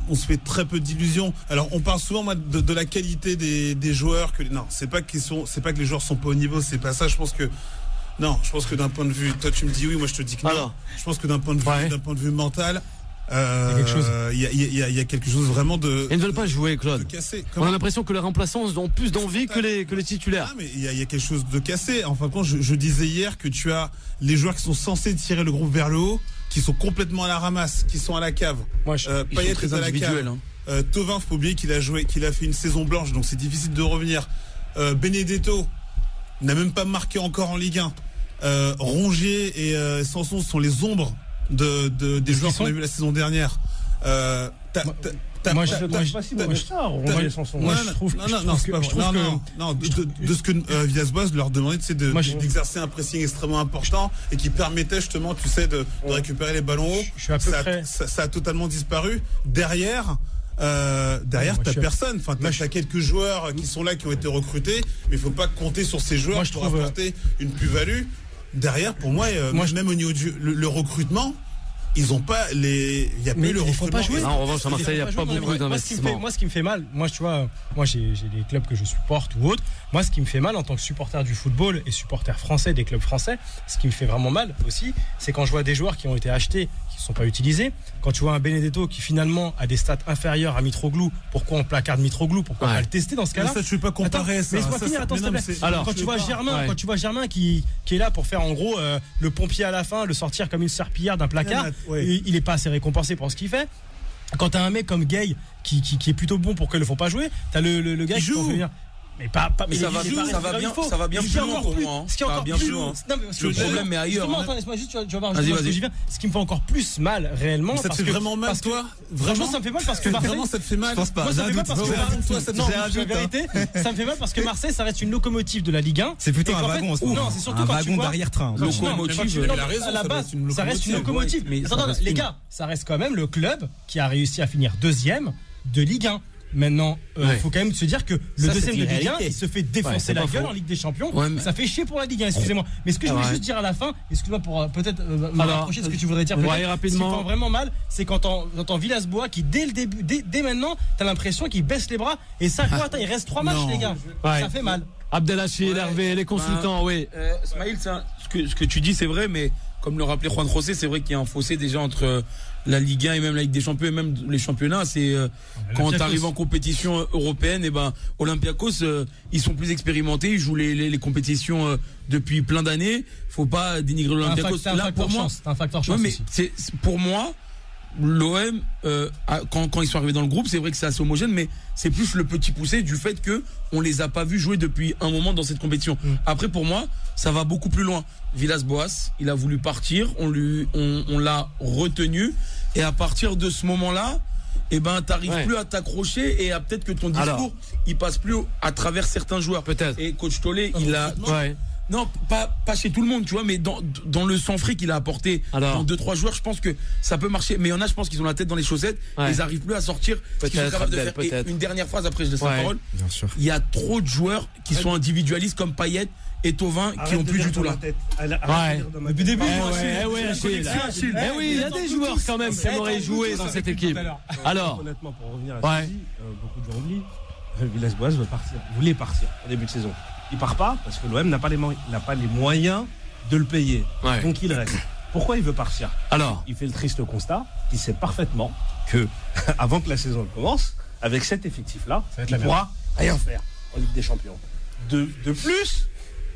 Speaker 2: on se fait très peu d'illusions. Alors, on parle souvent de la qualité des joueurs. C'est pas que les joueurs sont pas au niveau. C'est pas ça. Je pense que d'un point de vue, toi tu me dis oui, moi je te dis que non. Alors, je pense que d'un point de vue mental, il y a quelque chose vraiment de.
Speaker 9: Ils ne veulent pas jouer, Claude. On a l'impression que les remplaçants ont plus d'envie que les titulaires.
Speaker 2: Ah, mais il y a quelque chose de cassé. En fin de compte, je disais hier que tu as les joueurs qui sont censés tirer le groupe vers le haut, qui sont complètement à la ramasse, qui sont à la cave.
Speaker 4: Payet est à la cave.
Speaker 2: Thauvin, faut pas oublier qu'il a fait une saison blanche, donc c'est difficile de revenir. Benedetto n'a même pas marqué encore en Ligue 1. Rongier et Sanson sont les ombres des joueurs qu'on a vu la saison dernière.
Speaker 5: Moi, je trouve
Speaker 2: de ce que Villas-Boas leur demandait, c'est d'exercer un pressing extrêmement important et qui permettait justement, tu sais, de récupérer les ballons hauts. Ça a totalement disparu. Derrière, t'as personne. Enfin, t'as quelques joueurs qui sont là, qui ont été recrutés, mais il faut pas compter sur ces joueurs pour apporter une plus-value. Derrière, pour moi, même au niveau le recrutement, ils ont pas les. Il y a plus le recrutement.
Speaker 9: En revanche, à Marseille, il n'y a pas beaucoup d'investissement.
Speaker 5: Moi, ce qui me fait mal, tu vois, j'ai des clubs que je supporte ou autres. Moi, ce qui me fait mal en tant que supporter du football et supporter français des clubs français, ce qui me fait vraiment mal aussi, c'est quand je vois des joueurs qui ont été achetés, qui ne sont pas utilisés. Quand tu vois un Benedetto qui finalement a des stats inférieures à Mitroglou, pourquoi on placarde Mitroglou? Pourquoi pas le tester dans ce cas-là?
Speaker 2: Ça, je ne vais pas comparer ça.
Speaker 5: Laisse-moi finir, attends, s'il te plaît. Alors, quand tu vois Germain qui est là pour faire en gros le pompier à la fin, le sortir comme une serpillière d'un placard, il n'est pas assez récompensé pour ce qu'il fait. Quand t'as un mec comme Gay qui est plutôt bon pour qu'ils ne le font pas jouer, t'as le gars qui joue. Mais ça
Speaker 4: va bien plus loin pour moi.
Speaker 5: Ce qui est encore plus loin.
Speaker 4: Le problème est ailleurs.
Speaker 5: Attends, laisse-moi juste, tu vas voir ce que j'y viens. Ce qui me fait encore plus mal réellement.
Speaker 2: Ça te fait vraiment mal, toi?
Speaker 5: Vraiment, ça me fait mal parce que Marseille.
Speaker 2: Vraiment, ça te fait mal?
Speaker 5: Je pense pas. Moi, ça me fait mal parce que. Non, la vérité, ça me fait mal parce que Marseille, ça reste une locomotive de la Ligue 1.
Speaker 10: C'est plutôt un wagon.
Speaker 5: Non, c'est surtout quand tu vois.
Speaker 10: d'arrière-train.
Speaker 2: Locomotive.
Speaker 5: À la base, ça reste une locomotive. Attends, les gars, ça reste quand même le club qui a réussi à finir deuxième de Ligue 1. Maintenant, faut quand même se dire que le deuxième de Ligue 1, il se fait défoncer la gueule en Ligue des Champions. Ça fait chier pour la Ligue 1, excusez-moi. Mais ce que je voulais juste dire à la fin, excuse-moi pour peut-être me rapprocher de ce que tu voudrais dire.
Speaker 9: Rapidement.
Speaker 5: Ce qui me fait vraiment mal, c'est quand t'entends Villas-Boas qui, dès le début, dès maintenant, t'as l'impression qu'il baisse les bras. Et ça, quoi, attends, il reste 3 matchs, les gars. Ça fait mal.
Speaker 9: Abdelhachir, Hervé, les consultants, oui.
Speaker 4: Smaïl, ce que tu dis, c'est vrai, mais comme le rappelait Juan José, c'est vrai qu'il y a un fossé déjà entre la Ligue 1 et même la Ligue des Champions et même les championnats. C'est quand tu arrives en compétition européenne, et Olympiakos, ils sont plus expérimentés, ils jouent les compétitions depuis plein d'années. Faut pas dénigrer l'Olympiakos.
Speaker 5: Là, pour moi, c'est un facteur chance.
Speaker 4: Mais c'est pour moi. L'OM, quand ils sont arrivés dans le groupe, c'est vrai que c'est assez homogène, mais c'est plus le petit poussé du fait que on les a pas vus jouer depuis un moment dans cette compétition. Après, pour moi, ça va beaucoup plus loin. Villas-Boas, il a voulu partir, on l'a retenu, et à partir de ce moment-là, t'arrives plus à t'accrocher, et peut-être que ton discours, il passe plus à travers certains joueurs.
Speaker 9: Peut-être.
Speaker 4: Et coach Tolé, il a. Non, pas chez tout le monde, tu vois, mais dans le sang-frais qu'il a apporté dans 2-3 joueurs, je pense que ça peut marcher. Mais il y en a, je pense qu'ils ont la tête dans les chaussettes, ils n'arrivent plus à sortir ce qu'ils sont capables de faire. Et une dernière phrase, après je laisse la parole.
Speaker 10: Bien sûr.
Speaker 4: Il y a trop de joueurs qui sont individualistes comme Payet et Thauvin qui n'ont plus du tout là.
Speaker 5: Depuis le début,
Speaker 9: il y a des joueurs quand même qui auraient joué dans cette équipe. Alors,
Speaker 6: honnêtement, pour revenir à ce beaucoup de gens oublient, Villas-Boas voulait partir au début de saison. Il part pas parce que l'OM n'a pas les moyens de le payer. Donc il reste. Pourquoi il veut partir?
Speaker 9: Alors,
Speaker 6: il fait le triste constat qu'il sait parfaitement que avant que la saison commence, avec cet effectif-là, il ne pourra rien faire en Ligue des Champions. De plus,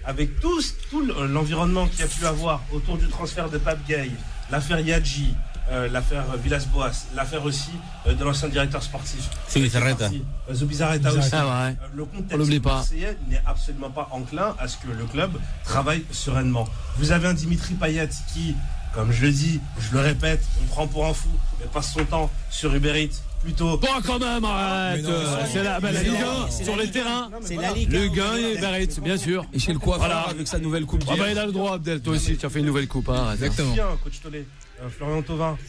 Speaker 6: avec tout l'environnement qu'il y a pu avoir autour du transfert de Pape Gueye, l'affaire Yadji, l'affaire Villas-Boas, l'affaire aussi de l'ancien directeur sportif Zubizarreta aussi. Le contexte marseillais n'est absolument pas enclin à ce que le club travaille sereinement. Vous avez un Dimitri Payet qui, comme je le dis, je le répète, on prend pour un fou, mais passe son temps sur Uber Eats plutôt.
Speaker 9: Pas quand même, arrête. C'est la Ligue 1 sur les terrains.
Speaker 8: C'est la Ligue 1.
Speaker 9: Le gain et Uber Eats, bien sûr.
Speaker 4: Et chez le coiffeur avec sa nouvelle coupe.
Speaker 9: Il a le droit, Abdel. Toi aussi, tu as fait une nouvelle coupe.
Speaker 10: Exactement.
Speaker 6: Bien, coach Tolé. Florian Thauvin,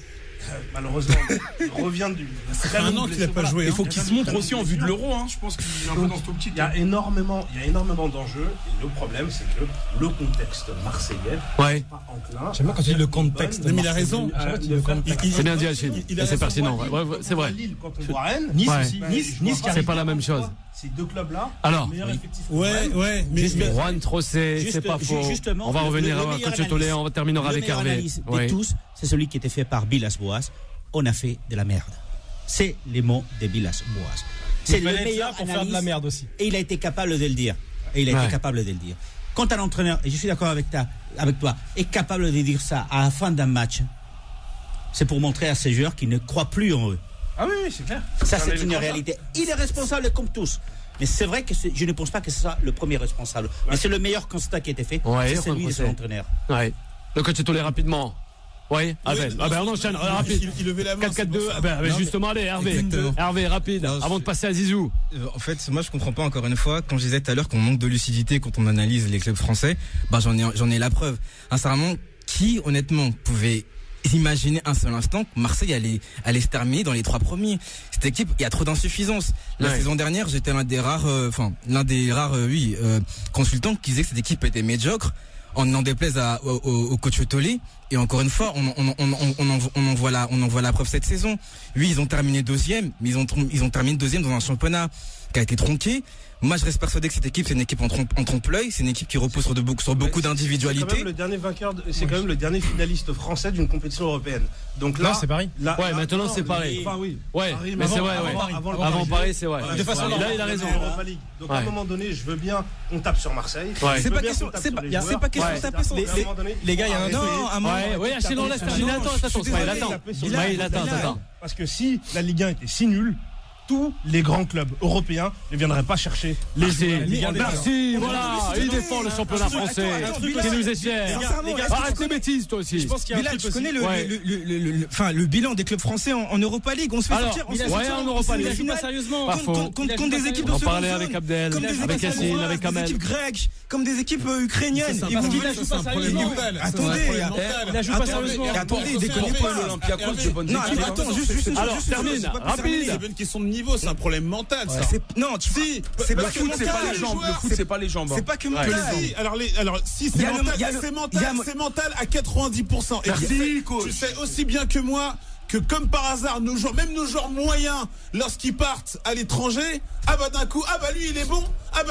Speaker 6: malheureusement, il revient du.
Speaker 2: Ça fait un an qu'il n'a pas joué.
Speaker 4: Il faut qu'il se montre aussi en vue de l'Euro. Je pense qu'il est un peu dans cette optique.
Speaker 6: Il y a énormément d'enjeux. Et le problème, c'est que le contexte marseillais n'est pas enclin.
Speaker 5: J'aime bien quand tu dis le contexte.
Speaker 2: Mais il a raison.
Speaker 9: C'est bien dit, Achille. C'est pertinent. C'est vrai.
Speaker 6: Lille, quand on voit Rennes,
Speaker 5: Nice aussi. Nice,
Speaker 9: c'est pas la même chose.
Speaker 6: Ces deux clubs-là,
Speaker 9: alors,
Speaker 2: mais
Speaker 9: Juan Trossé, c'est pas faux. On va revenir à Coach Tolé, on terminera avec Hervé.
Speaker 8: De tous, c'est celui qui était fait par Villas-Boas. On a fait de la merde. C'est les mots de Villas-Boas. C'est le meilleur
Speaker 5: pour faire de la merde aussi.
Speaker 8: Et il a été capable de le dire. Quand un entraîneur, et je suis d'accord avec toi, est capable de dire ça à la fin d'un match, c'est pour montrer à ces joueurs qu'ils ne croient plus en eux.
Speaker 6: Ah oui, c'est clair.
Speaker 8: Ça, c'est une réalité. Il est responsable comme tous. Mais c'est vrai que je ne pense pas que ce soit le premier responsable. Mais c'est le meilleur constat qui a été fait. C'est celui de son entraîneur.
Speaker 9: Le coach Tolé, rapidement. Oui, Abel. Ah ben on enchaîne, rapide.
Speaker 2: Il levait la main.
Speaker 9: 4-4-2. Justement, allez, Hervé.
Speaker 3: Exactement.
Speaker 9: Hervé, rapide,
Speaker 3: Non,
Speaker 9: avant de passer à Zizou.
Speaker 3: En fait, moi je comprends pas encore une fois, quand je disais tout à l'heure qu'on manque de lucidité quand on analyse les clubs français, j'en ai la preuve. Sincèrement, qui honnêtement pouvait imaginer un seul instant que Marseille allait se terminer dans les 3 premiers. Cette équipe, il y a trop d'insuffisance. La saison dernière, j'étais l'un des rares consultants qui disait que cette équipe était médiocre, en n'en déplaise au coach Tolé. Et encore une fois, on en voit la preuve cette saison. Oui, ils ont terminé 2e, mais ils ont terminé 2e dans un championnat qui a été tronqué. Moi, je reste persuadé que cette équipe, c'est une équipe en trompe-l'œil, c'est une équipe qui repose sur beaucoup d'individualités.
Speaker 6: C'est quand même le dernier vainqueur, c'est quand même le dernier finaliste français d'une compétition européenne. Donc là,
Speaker 5: c'est Paris.
Speaker 9: Maintenant c'est Paris.
Speaker 6: Enfin, oui.
Speaker 9: Ouais,
Speaker 6: Paris,
Speaker 9: mais c'est vrai, avant Paris, c'est vrai.
Speaker 6: De façon,
Speaker 9: là, il a raison.
Speaker 6: Donc à un moment donné, je veux bien qu'on tape sur Marseille.
Speaker 3: C'est pas question de taper sur
Speaker 5: les gars, il y a un
Speaker 9: truc. Oui, Achille, on laisse terminer. Attends.
Speaker 6: Parce que si la Ligue 1 était si nulle, tous les grands clubs européens ne viendraient pas chercher
Speaker 9: Merci, voilà, il défend le championnat français qui nous est cher. Arrête tes bêtises, toi aussi.
Speaker 3: Je pense qu'il y a un truc aussi. Tu connais le bilan des clubs français en Europa League. On se fait sortir
Speaker 9: en Europa League.
Speaker 3: Sérieusement, contre des équipes de
Speaker 9: seconde zone. On parlait avec Abdel, avec Yassine, avec Kamel.
Speaker 3: Des équipes grecques, comme des équipes ukrainiennes.
Speaker 2: Il a joué pas sérieusement.
Speaker 3: Il a joué pas sérieusement. Attendez, déconnez pas.
Speaker 4: L'Olympiakos, c'est bonne équipe.
Speaker 3: Attends, juste.
Speaker 9: Alors, termine, rapide.
Speaker 2: C'est pas une question de niveau, c'est un problème mental, ça.
Speaker 3: Non,
Speaker 4: c'est pas le foot, c'est pas les jambes. Le foot, c'est pas les jambes.
Speaker 3: C'est pas que mental.
Speaker 2: Alors, si c'est mental à 90%.
Speaker 4: Merci, coach.
Speaker 2: Tu sais aussi bien que moi que comme par hasard, même nos joueurs moyens, lorsqu'ils partent à l'étranger, d'un coup, lui il est bon,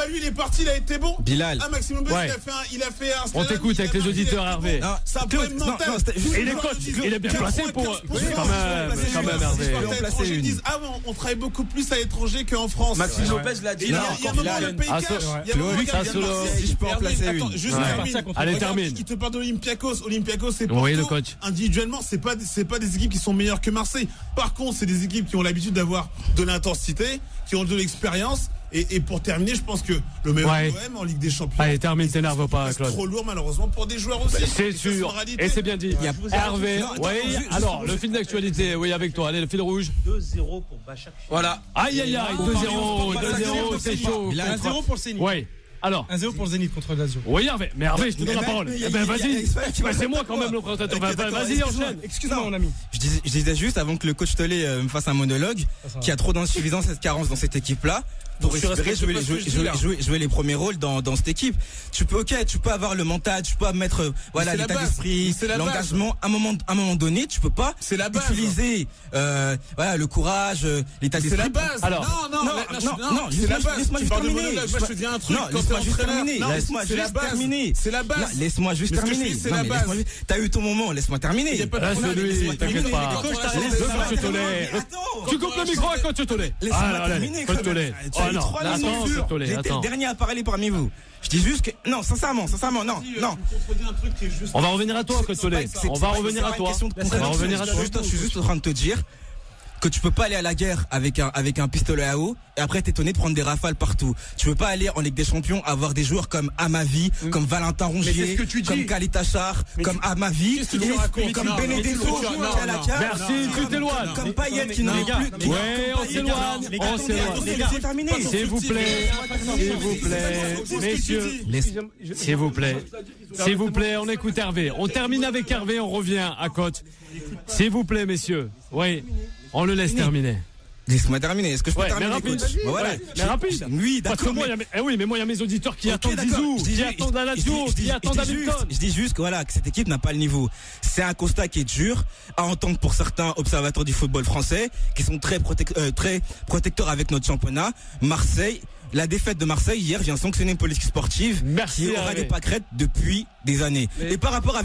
Speaker 2: lui il est parti, il a été bon.
Speaker 3: Bilal.
Speaker 2: Maximum Bess, il a fait un.
Speaker 9: On t'écoute avec les auditeurs, Hervé.
Speaker 2: C'est un problème mental.
Speaker 9: Et les coachs, il est bien placé pour. Quand même, Hervé.
Speaker 2: Ils disent, on travaille beaucoup plus à l'étranger qu'en France.
Speaker 4: Maxime Lopez l'a dit.
Speaker 2: Il y a un moment le pays cash.
Speaker 3: Si je peux en placer une.
Speaker 9: Allez, termine.
Speaker 2: Qui te parle d'Olympiakos. Olympiakos, c'est
Speaker 9: Porto. Oui, le coach.
Speaker 2: Individuellement, c'est pas des équipes qui sont meilleures que Marseille. Par contre, c'est des équipes qui ont l'habitude d'avoir de l'intensité, qui ont de l'expérience. Et pour terminer, je pense que le même OM en Ligue des Champions.
Speaker 9: Allez, termine, t'énerve pas, Claude.
Speaker 2: C'est trop lourd, malheureusement, pour des joueurs aussi.
Speaker 9: C'est sûr. Et c'est bien dit. Hervé, alors, le fil d'actualité, avec toi. Allez, le fil rouge.
Speaker 6: 2-0 pour Bachak.
Speaker 9: Voilà. Aïe, 2-0, c'est chaud.
Speaker 5: 1-0 pour le Zénith.
Speaker 9: Oui. Alors,
Speaker 5: 1-0 pour le Zénith contre Lazio.
Speaker 9: Oui, Hervé. Mais Hervé, je te donne la parole. Vas-y. C'est moi quand même le présentateur. Vas-y, enchaîne.
Speaker 5: Excuse-moi, mon ami.
Speaker 3: Je disais juste, avant que le coach Tolé me fasse un monologue, qu'il y a trop d'insuffisance et de carence dans cette équipe-là. Pour espérer jouer les premiers rôles dans cette équipe. Tu peux avoir le mental, tu peux mettre l'état d'esprit, l'engagement. À un moment donné, tu peux pas utiliser le courage, l'état d'esprit.
Speaker 2: C'est la base.
Speaker 9: Alors,
Speaker 3: non, laisse-moi juste terminer.
Speaker 2: Je te dis un truc.
Speaker 3: Laisse-moi juste terminer.
Speaker 2: C'est la base.
Speaker 3: Laisse-moi juste terminer.
Speaker 2: C'est la base.
Speaker 3: T'as eu ton moment, laisse-moi terminer.
Speaker 9: Laisse-lui, t'inquiète pas. Tu coupes le micro à Coach Tolé.
Speaker 3: Laisse-moi terminer.
Speaker 9: Coach Tolé.
Speaker 3: J'étais le dernier à parler parmi vous. Je dis juste que non, sincèrement, non.
Speaker 9: On va revenir à toi, Coach Tolé. On va revenir à toi.
Speaker 3: Je suis juste en train de te dire que tu peux pas aller à la guerre avec un pistolet à eau et après t'étonner de prendre des rafales partout. Tu peux pas aller en Ligue des Champions avoir des joueurs comme Amavi, comme Valentin Rongier, comme Kalitachar, comme Amavi, comme Benedetto qui a la carte.
Speaker 9: Merci, tu t'éloignes.
Speaker 3: Comme Payet qui n'en est plus.
Speaker 9: Ouais, on s'éloigne. S'il vous plaît, messieurs, s'il vous plaît, on écoute Hervé. On termine avec Hervé, on revient à Côte. S'il vous plaît, messieurs. Oui. On le laisse terminer.
Speaker 3: Laisse-moi terminer. Est-ce que je peux terminer,
Speaker 9: rapide.
Speaker 3: Mais
Speaker 9: rapide.
Speaker 3: Oui, d'accord.
Speaker 9: Parce que moi, il y a mes auditeurs qui attendent Zizou, qui attendent Aladio, qui attendent Hamilton.
Speaker 3: Je dis juste que cette équipe n'a pas le niveau. C'est un constat qui est dur à entendre pour certains observateurs du football français, qui sont très protecteurs avec notre championnat. La défaite de Marseille hier vient sanctionner une politique sportive qui aura des pâquerettes depuis des années. Et par rapport à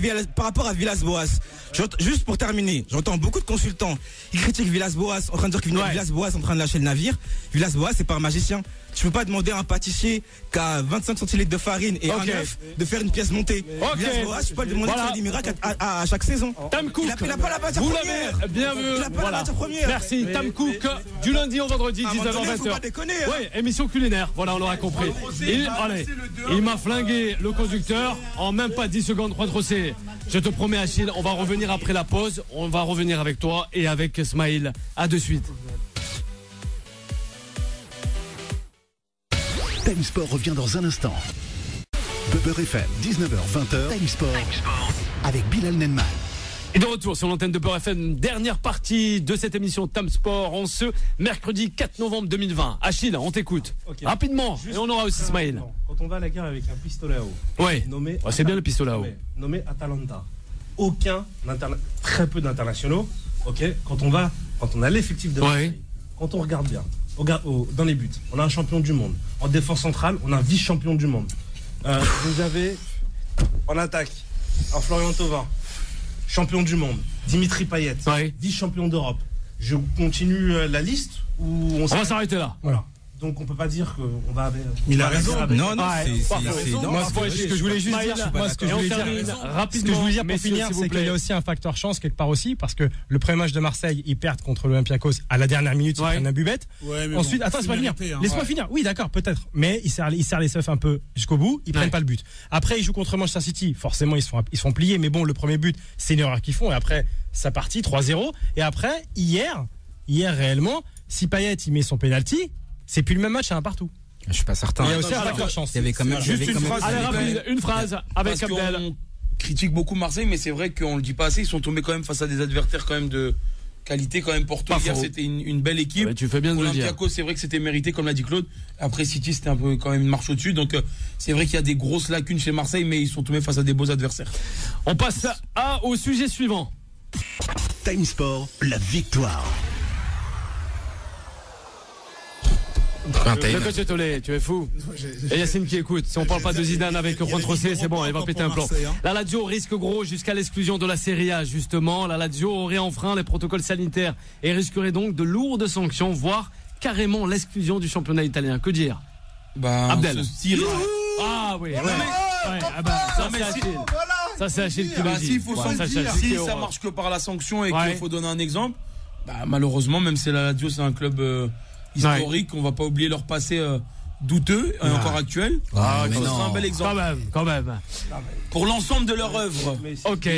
Speaker 3: Villas-Boas, juste pour terminer, j'entends beaucoup de consultants qui critiquent Villas-Boas en train de dire que Villas-Boas est en train de lâcher le navire. Villas-Boas, c'est pas un magicien. Tu peux pas demander à un pâtissier qui a 25 centilitres de farine et un œuf de faire une pièce montée. Villas-Boas, tu peux pas demander de faire des miracles à chaque saison.
Speaker 9: Tam Cook,
Speaker 3: il a pas la matière première.
Speaker 9: Bien vu.
Speaker 3: Il a pas la matière première.
Speaker 9: Merci. Tam Cook, du lundi au vendredi, 19h-20h. Oui, émission culinaire. Voilà, on l'aura compris. Il m'a flingué le conducteur en même pas 10 secondes. Je te promets, Achille, on va revenir après la pause. On va revenir avec toi et avec Smaïl. À de suite.
Speaker 1: Time Sport revient dans un instant. Beurre FM, 19h-20h. Time Sport avec Bilal Nenman.
Speaker 9: Et de retour sur l'antenne de Beurre FM, dernière partie de cette émission Time Sport en ce mercredi 4 novembre 2020. Achille, on t'écoute. Okay. Rapidement, et on aura aussi Smaïl.
Speaker 6: Quand on va à la guerre avec un pistolet à eau, nommé
Speaker 9: c'est bien le pistolet à eau.
Speaker 6: Nommé Atalanta. Très peu d'internationaux. Quand on a l'effectif de Marseille, quand on regarde bien, dans les buts, on a un champion du monde. En défense centrale, on a un vice-champion du monde. Vous avez en attaque un Florian Thauvin, champion du monde. Dimitri Payet, vice-champion d'Europe. Je continue la liste ou on
Speaker 9: va s'arrêter là.
Speaker 6: Voilà. Donc on peut pas dire qu'on va.
Speaker 2: Il a raison.
Speaker 5: Non, ce que je voulais juste dire, pour finir, c'est qu'il y a aussi un facteur chance quelque part aussi, parce que le premier match de Marseille, ils perdent contre l'Olympiakos à la dernière minute, ils prennent un bubette. Ensuite, attends, laisse-moi finir. Laisse-moi finir. Oui, d'accord, peut-être. Mais ils serrent les seufs un peu jusqu'au bout, ils prennent pas le but. Après, ils jouent contre Manchester City. Forcément, ils se font plier. Mais bon, le premier but, c'est une erreur qu'ils font. Et après, ça partit 3-0. Et après, hier réellement, si Payet il met son penalty, c'est plus le même match à un partout.
Speaker 3: Je suis pas certain.
Speaker 5: Il y a aussi un facteur chance.
Speaker 3: Il y avait quand même
Speaker 9: juste une phrase. Allez, rapide, une phrase avec Abdel.
Speaker 4: On critique beaucoup Marseille, mais c'est vrai qu'on le dit pas assez. Ils sont tombés quand même face à des adversaires quand même de qualité quand même. Porto hier, c'était une belle équipe.
Speaker 3: Tu fais bien de le dire.
Speaker 4: Olympiakos, c'est vrai que c'était mérité, comme l'a dit Claude. Après City, c'était un peu quand même une marche au-dessus. Donc c'est vrai qu'il y a des grosses lacunes chez Marseille, mais ils sont tombés face à des beaux adversaires.
Speaker 9: On passe au sujet suivant.
Speaker 1: Time Sport, la victoire.
Speaker 9: Le coach Tolé, tu es fou. Et Yacine qui écoute. Si on parle pas de Zidane avec Juan José, c'est bon, il va péter un plomb. La Lazio risque gros jusqu'à l'exclusion de la Serie A, justement. La Lazio aurait enfreint les protocoles sanitaires et risquerait donc de lourdes sanctions, voire carrément l'exclusion du championnat italien. Que dire? Abdel. Ah oui. Ça c'est Achille qui le dit.
Speaker 4: Si ça marche que par la sanction et qu'il faut donner un exemple, malheureusement, même si la Lazio c'est un club historique, on va pas oublier leur passé douteux et encore actuel. C'est un bel exemple.
Speaker 9: Quand même.
Speaker 4: Pour l'ensemble de leur œuvre.
Speaker 9: Ok.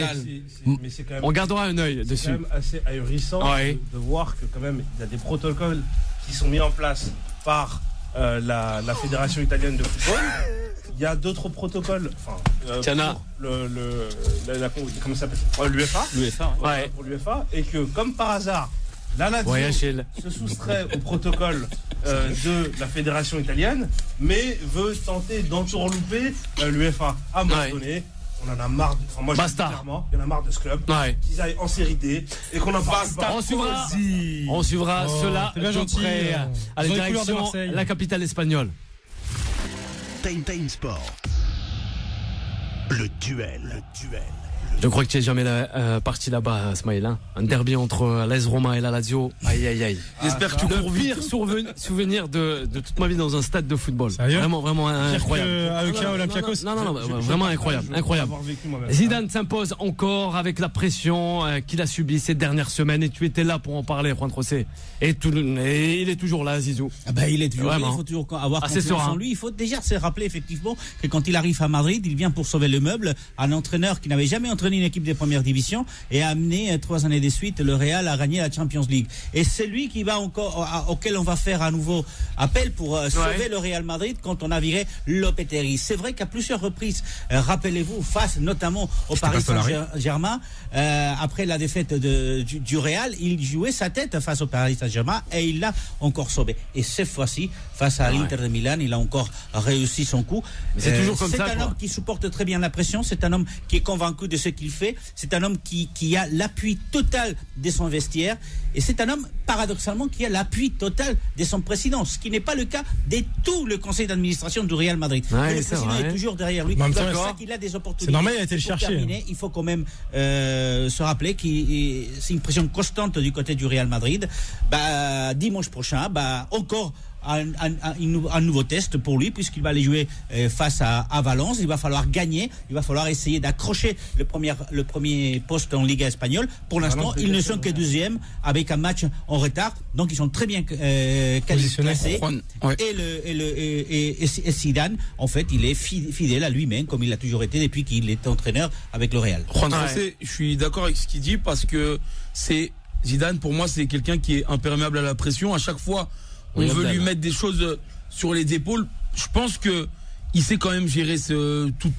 Speaker 9: On gardera un œil dessus.
Speaker 6: C'est quand même assez ahurissant de voir que quand même il y a des protocoles qui sont mis en place par la Fédération italienne de football. Il y a d'autres protocoles, comment ça s'appelle, l'UEFA, pour l'UEFA, et que comme par hasard, la Lazio se soustrait au protocole de la fédération italienne, mais veut tenter d'entourlouper l'UEFA. À un moment donné, on en a marre. Moi, je dis clairement, il y en a marre de ce club. Qu'ils aillent en série D et qu'on en parle pas.
Speaker 9: On suivra cela de près à la direction la capitale espagnole.
Speaker 1: Time Sport. Le duel.
Speaker 9: Je crois que tu n'es jamais parti là-bas, Smaïl. Un derby entre l'AS Roma et la Lazio. Aïe.
Speaker 4: J'espère que tu
Speaker 9: le pire souvenir de toute ma vie dans un stade de football. Vraiment incroyable.
Speaker 5: Olympiakos.
Speaker 9: Non, vraiment incroyable. Zidane s'impose encore avec la pression qu'il a subie ces dernières semaines. Et tu étais là pour en parler, Juan José. Et il est toujours là, Zizou.
Speaker 8: Il est toujours là. Il faut toujours avoir confiance en lui. Il faut déjà se rappeler effectivement que quand il arrive à Madrid, il vient pour sauver le meuble. Un entraîneur qui n'avait jamais entraîné une équipe de première division et a amené 3 années de suite le Real à gagner la Champions League. Et c'est lui qui va auquel on va faire un nouveau appel pour sauver le Real Madrid quand on a viré Lopetegui. C'est vrai qu'à plusieurs reprises, rappelez-vous, face notamment au Paris Saint-Germain, après la défaite du Real, il jouait sa tête face au Paris Saint-Germain et il l'a encore sauvé. Et cette fois-ci, face à l'Inter de Milan, il a encore réussi son coup.
Speaker 9: C'est toujours comme ça.
Speaker 8: C'est un homme qui supporte très bien la pression, c'est un homme qui est convaincu de ce qu'il fait, c'est un homme qui a l'appui total de son vestiaire et c'est un homme paradoxalement qui a l'appui total de son président, ce qui n'est pas le cas de tout le conseil d'administration du Real Madrid. Le président est toujours derrière lui. C'est ça qu'il a des opportunités.
Speaker 5: C'est normal, il a été le chercher.
Speaker 8: Il faut quand même se rappeler que c'est une pression constante du côté du Real Madrid. Dimanche prochain, encore un nouveau test pour lui, puisqu'il va aller jouer face à Valence. Il va falloir gagner, il va falloir essayer d'accrocher le premier poste en Liga espagnole. Pour l'instant, ils ne sont que deuxième avec un match en retard, donc ils sont très bien classés.
Speaker 4: Ouais.
Speaker 8: Et Zidane, en fait, il est fidèle à lui-même, comme il a toujours été depuis qu'il est entraîneur avec le Real.
Speaker 4: Juan José, je suis d'accord avec ce qu'il dit, parce que Zidane, pour moi, c'est quelqu'un qui est imperméable à la pression. À chaque fois, on veut lui mettre des choses sur les épaules. Je pense que il sait quand même gérer tout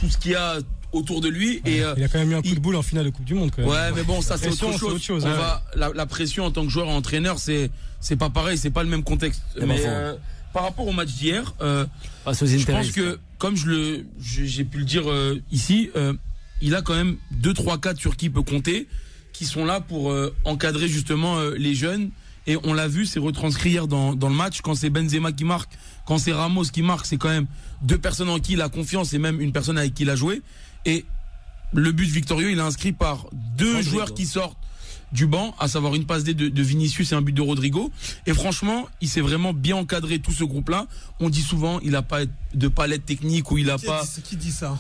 Speaker 4: ce qu'il y a autour de lui.
Speaker 5: Ouais, il a quand même eu un coup de boule en finale de Coupe du Monde. Quand même.
Speaker 4: Ouais, mais bon, ça c'est autre chose. La pression en tant que joueur et entraîneur, c'est pas pareil, c'est pas le même contexte. Mais par rapport au match d'hier, je pense que, comme j'ai pu le dire ici, il a quand même 2-3 cas sur qui il peut compter, qui sont là pour encadrer justement les jeunes. Et on l'a vu, c'est retranscrit hier dans le match. Quand c'est Benzema qui marque, quand c'est Ramos qui marque, c'est quand même 2 personnes en qui il a confiance et même une personne avec qui il a joué. Et le but victorieux, il est inscrit par 2 joueurs qui sortent du banc, à savoir une passe D de Vinicius et un but de Rodrigo. Et franchement, il s'est vraiment bien encadré tout ce groupe-là. On dit souvent, il n'a pas de palette technique ou il n'a pas.
Speaker 2: Qui dit ça?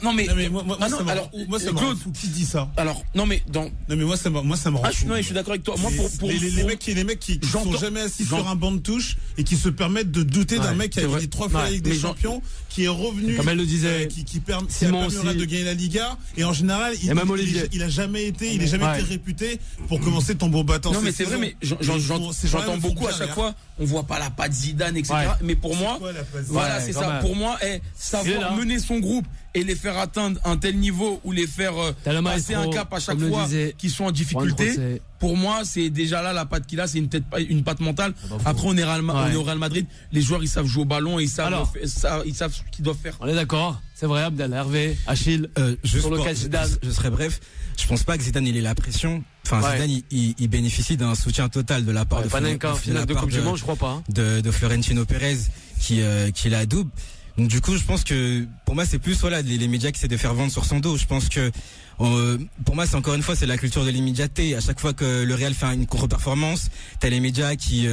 Speaker 4: Non mais
Speaker 2: moi ça Claude, qui dit ça?
Speaker 4: Alors non mais
Speaker 2: moi ça me rend.
Speaker 4: Je suis d'accord avec toi. Moi
Speaker 2: les mecs qui sont jamais assis sur un banc de touche et qui se permettent de douter d'un mec qui a gagné 3 fois la Ligue des Champions, qui est revenu,
Speaker 9: comme elle le disait,
Speaker 2: qui permettra de gagner la Liga, et en général il a jamais été réputé pour commencer tambour battant.
Speaker 4: Non mais c'est vrai, mais j'entends beaucoup à chaque fois, on voit pas la patte Zidane, etc. Mais pour moi, voilà, c'est ça. Pour moi, savoir mener son groupe et les faire atteindre un tel niveau ou les faire passer un cap à chaque fois qui sont en difficulté, pour moi c'est déjà là la patte qu'il a, c'est une patte mentale. Après on est au Real Madrid, les joueurs ils savent jouer au ballon et ils savent ce qu'ils doivent faire.
Speaker 9: On est d'accord, c'est vrai. Abdel, Hervé, Achille,
Speaker 3: sur le cas Zidane. Je serai bref, je pense pas que Zidane il ait la pression. Zidane il bénéficie d'un soutien total de la part de Florentino Pérez qui la double. Donc du coup je pense que pour moi c'est plus les médias qui essaient de faire vendre sur son dos. Je pense que pour moi c'est encore une fois c'est la culture de l'immédiateté. À chaque fois que le Real fait une contre-performance, t'as les médias qui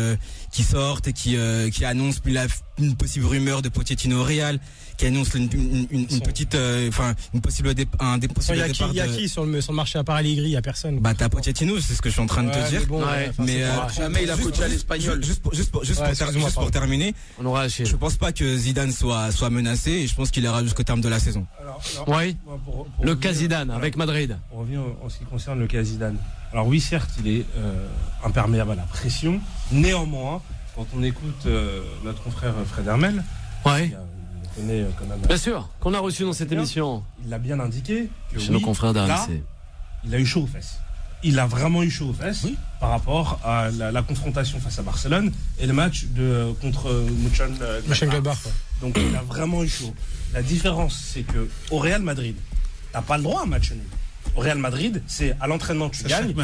Speaker 3: sortent et qui annoncent une possible rumeur de Pochettino au Real, qui annonce une petite une possible départ.
Speaker 5: Il y a qui sur le marché à part Allegri? Il y a personne.
Speaker 3: Bah t'as Pochettino, c'est ce que je suis en train de te dire.
Speaker 4: Mais jamais il a coaché à l'Espagnol.
Speaker 3: Juste pour terminer, je pense pas que Zidane soit menacé et je pense qu'il ira jusqu'au terme de la saison.
Speaker 9: Le cas Zidane avec Madrid.
Speaker 6: On revient en ce qui concerne le cas Zidane. Alors oui, certes, il est imperméable à la pression. Néanmoins, quand on écoute notre confrère Fred Hermel, il connaît quand même.
Speaker 9: Bien sûr, qu'on a reçu dans cette émission.
Speaker 6: Il l'a bien indiqué.
Speaker 9: Chez nos confrères d'RMC.
Speaker 6: Il a eu chaud aux fesses. Il a vraiment eu chaud aux fesses par rapport à la confrontation face à Barcelone et le match contre Mönchengladbach. Donc il a vraiment eu chaud. La différence, c'est que au Real Madrid, t'as pas le droit à un match nul. Au Real Madrid, c'est à l'entraînement tu gagnes,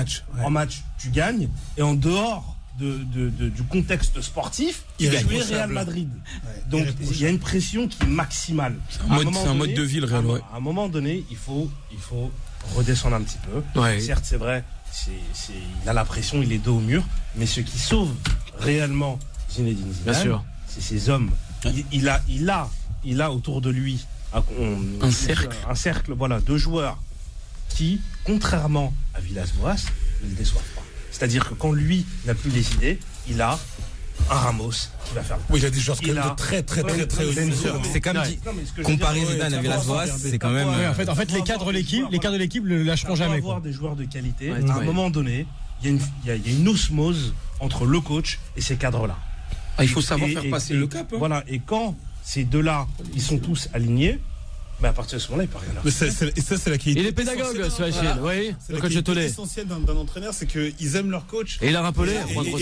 Speaker 6: en match tu gagnes, et en dehors du contexte sportif, tu es Real Madrid. Donc il y a une pression qui est maximale.
Speaker 4: C'est un mode de vie le Real.
Speaker 6: À un moment donné, il faut redescendre un petit peu. Certes, c'est vrai, il a la pression, il est dos au mur, mais ce qui sauve réellement Zinedine Zidane, c'est ses hommes. Il a autour de lui un cercle de joueurs qui, contrairement à Villas-Boas, ne le déçoivent pas. C'est-à-dire que quand lui n'a plus les idées, il a un Ramos qui va faire.
Speaker 2: Oui, il a des joueurs de très haut niveau.
Speaker 3: C'est comme comparer Zidane à Villas-Boas, c'est quand même.
Speaker 5: En fait, les cadres de l'équipe ne le lâcheront jamais.
Speaker 6: Avoir des joueurs de qualité. À un moment donné, il y a une osmose entre le coach et ces cadres-là.
Speaker 4: Il faut savoir faire passer le cap.
Speaker 6: Voilà. Et quand ces deux-là, ils sont tous alignés, mais à partir de ce moment-là, il ne peut rien faire.
Speaker 2: Et ça, c'est la qualité.
Speaker 9: Il est pédagogue, ce Achille. Oui, le coach Tolé.
Speaker 2: L'essentiel d'un entraîneur, c'est qu'ils aiment leur coach.
Speaker 9: Et il a rappelé.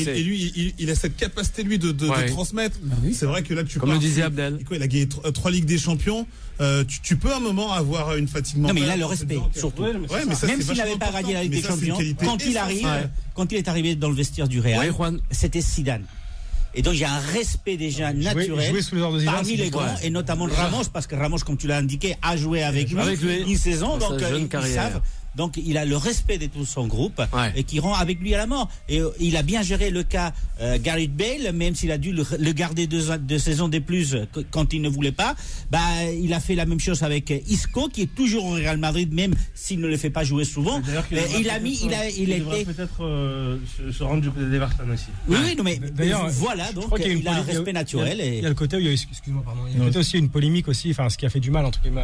Speaker 2: Et lui, il a cette capacité, lui, de transmettre. C'est vrai que là,
Speaker 9: comme le disait Abdel.
Speaker 2: Il a gagné 3 Ligues des Champions. Tu peux à un moment avoir une fatigue mentale.
Speaker 8: Non, mais il a le respect, surtout.
Speaker 2: Mais ça,
Speaker 8: même s'il n'avait pas gagné la Ligue des Champions, quand il est arrivé dans le vestiaire du Real, c'était Zidane. Et donc il y a un respect déjà naturel parmi les grands, et notamment Ramos, parce que Ramos, comme tu l'as indiqué, a joué avec lui une saison, donc ils savent Donc il a le respect de tout son groupe et qui rend avec lui à la mort. Et il a bien géré le cas Gareth Bale, même s'il a dû le garder 2 saisons de plus quand il ne voulait pas. Il a fait la même chose avec Isco, qui est toujours au Real Madrid, même s'il ne le fait pas jouer souvent. Il
Speaker 6: devrait peut-être se rendre du côté d'Everton aussi.
Speaker 8: Oui, non, mais voilà, donc il a un respect naturel.
Speaker 5: Il y a le côté où il y a, excuse-moi, pardon, il y a le côté aussi une polémique aussi, enfin ce qui a fait du mal entre guillemets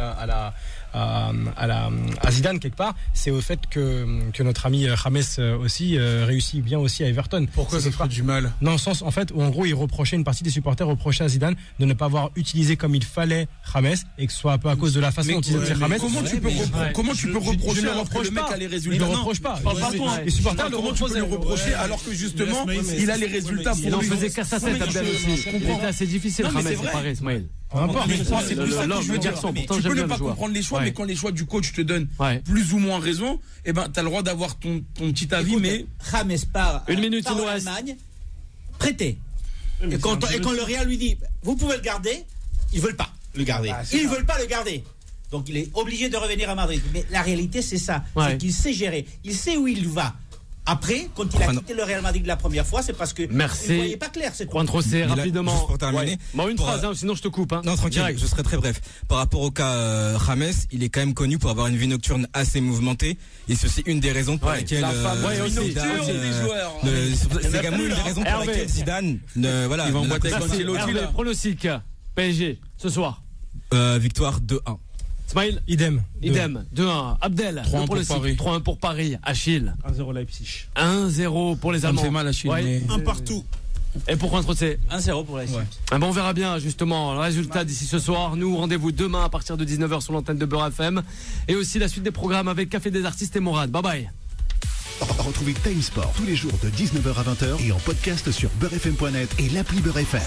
Speaker 5: à Zidane quelque part, c'est au fait que notre ami James aussi réussit bien aussi à Everton.
Speaker 2: Pourquoi ça fait du mal?
Speaker 5: Dans le sens en fait où en gros il reprochait, une partie des supporters reprochaient à Zidane de ne pas avoir utilisé comme il fallait James, et que ce soit un peu à cause de la façon dont il utilisait James.
Speaker 4: Comment tu peux reprocher alors que le mec a les résultats?
Speaker 5: Je ne reproche pas.
Speaker 4: Les supporters, comment tu peux le reprocher alors que justement il a les résultats pour lui?
Speaker 9: Il en faisait qu'à sa tête, Abdel aussi. C'était assez difficile, James, c'est pareil, Ismaël.
Speaker 4: C'est plus ça que je veux dire. Tu peux ne pas comprendre les choix, mais quand les choix du coach te donnent plus ou moins raison, eh ben t'as le droit d'avoir ton petit avis. Mais
Speaker 8: James part
Speaker 9: une minute
Speaker 8: en Allemagne, prêté. Et quand le Real lui dit vous pouvez le garder, ils veulent pas le garder. Ils veulent pas le garder. Donc il est obligé de revenir à Madrid. Mais la réalité c'est ça, c'est qu'il sait gérer, il sait où il va. Après, quand il a quitté le Real Madrid la première fois, c'est parce que il ne voyait pas clair.
Speaker 3: Juan
Speaker 9: Trocé, rapidement.
Speaker 3: Pour terminer.
Speaker 9: Une phrase, sinon je te coupe.
Speaker 3: Non, tranquille, je serai très bref. Par rapport au cas James, il est quand même connu pour avoir une vie nocturne assez mouvementée. Et c'est aussi une des raisons pour lesquelles c'est également une des raisons pour lesquelles Zidane il
Speaker 4: va en boîte avec Ancelotti.
Speaker 9: Pronostic PSG ce soir.
Speaker 3: Victoire 2-1.
Speaker 9: Ismaël,
Speaker 5: idem
Speaker 9: 2-1. Abdel, 3-1 pour Paris. Achille,
Speaker 6: 1-0 Leipzig.
Speaker 9: 1-0 pour les Allemands.
Speaker 4: Ça me fait mal, Achille. Mais...
Speaker 2: Un partout.
Speaker 9: Et pour Juan Trocé
Speaker 8: 1-0 pour Leipzig.
Speaker 9: On verra bien justement le résultat d'ici ce soir. Nous, rendez-vous demain à partir de 19h sur l'antenne de Beurre FM. Et aussi la suite des programmes avec Café des Artistes et Morad. Bye bye.
Speaker 1: Retrouvez Time Sport tous les jours de 19h à 20h et en podcast sur beurrefm.net et l'appli Beurre FM.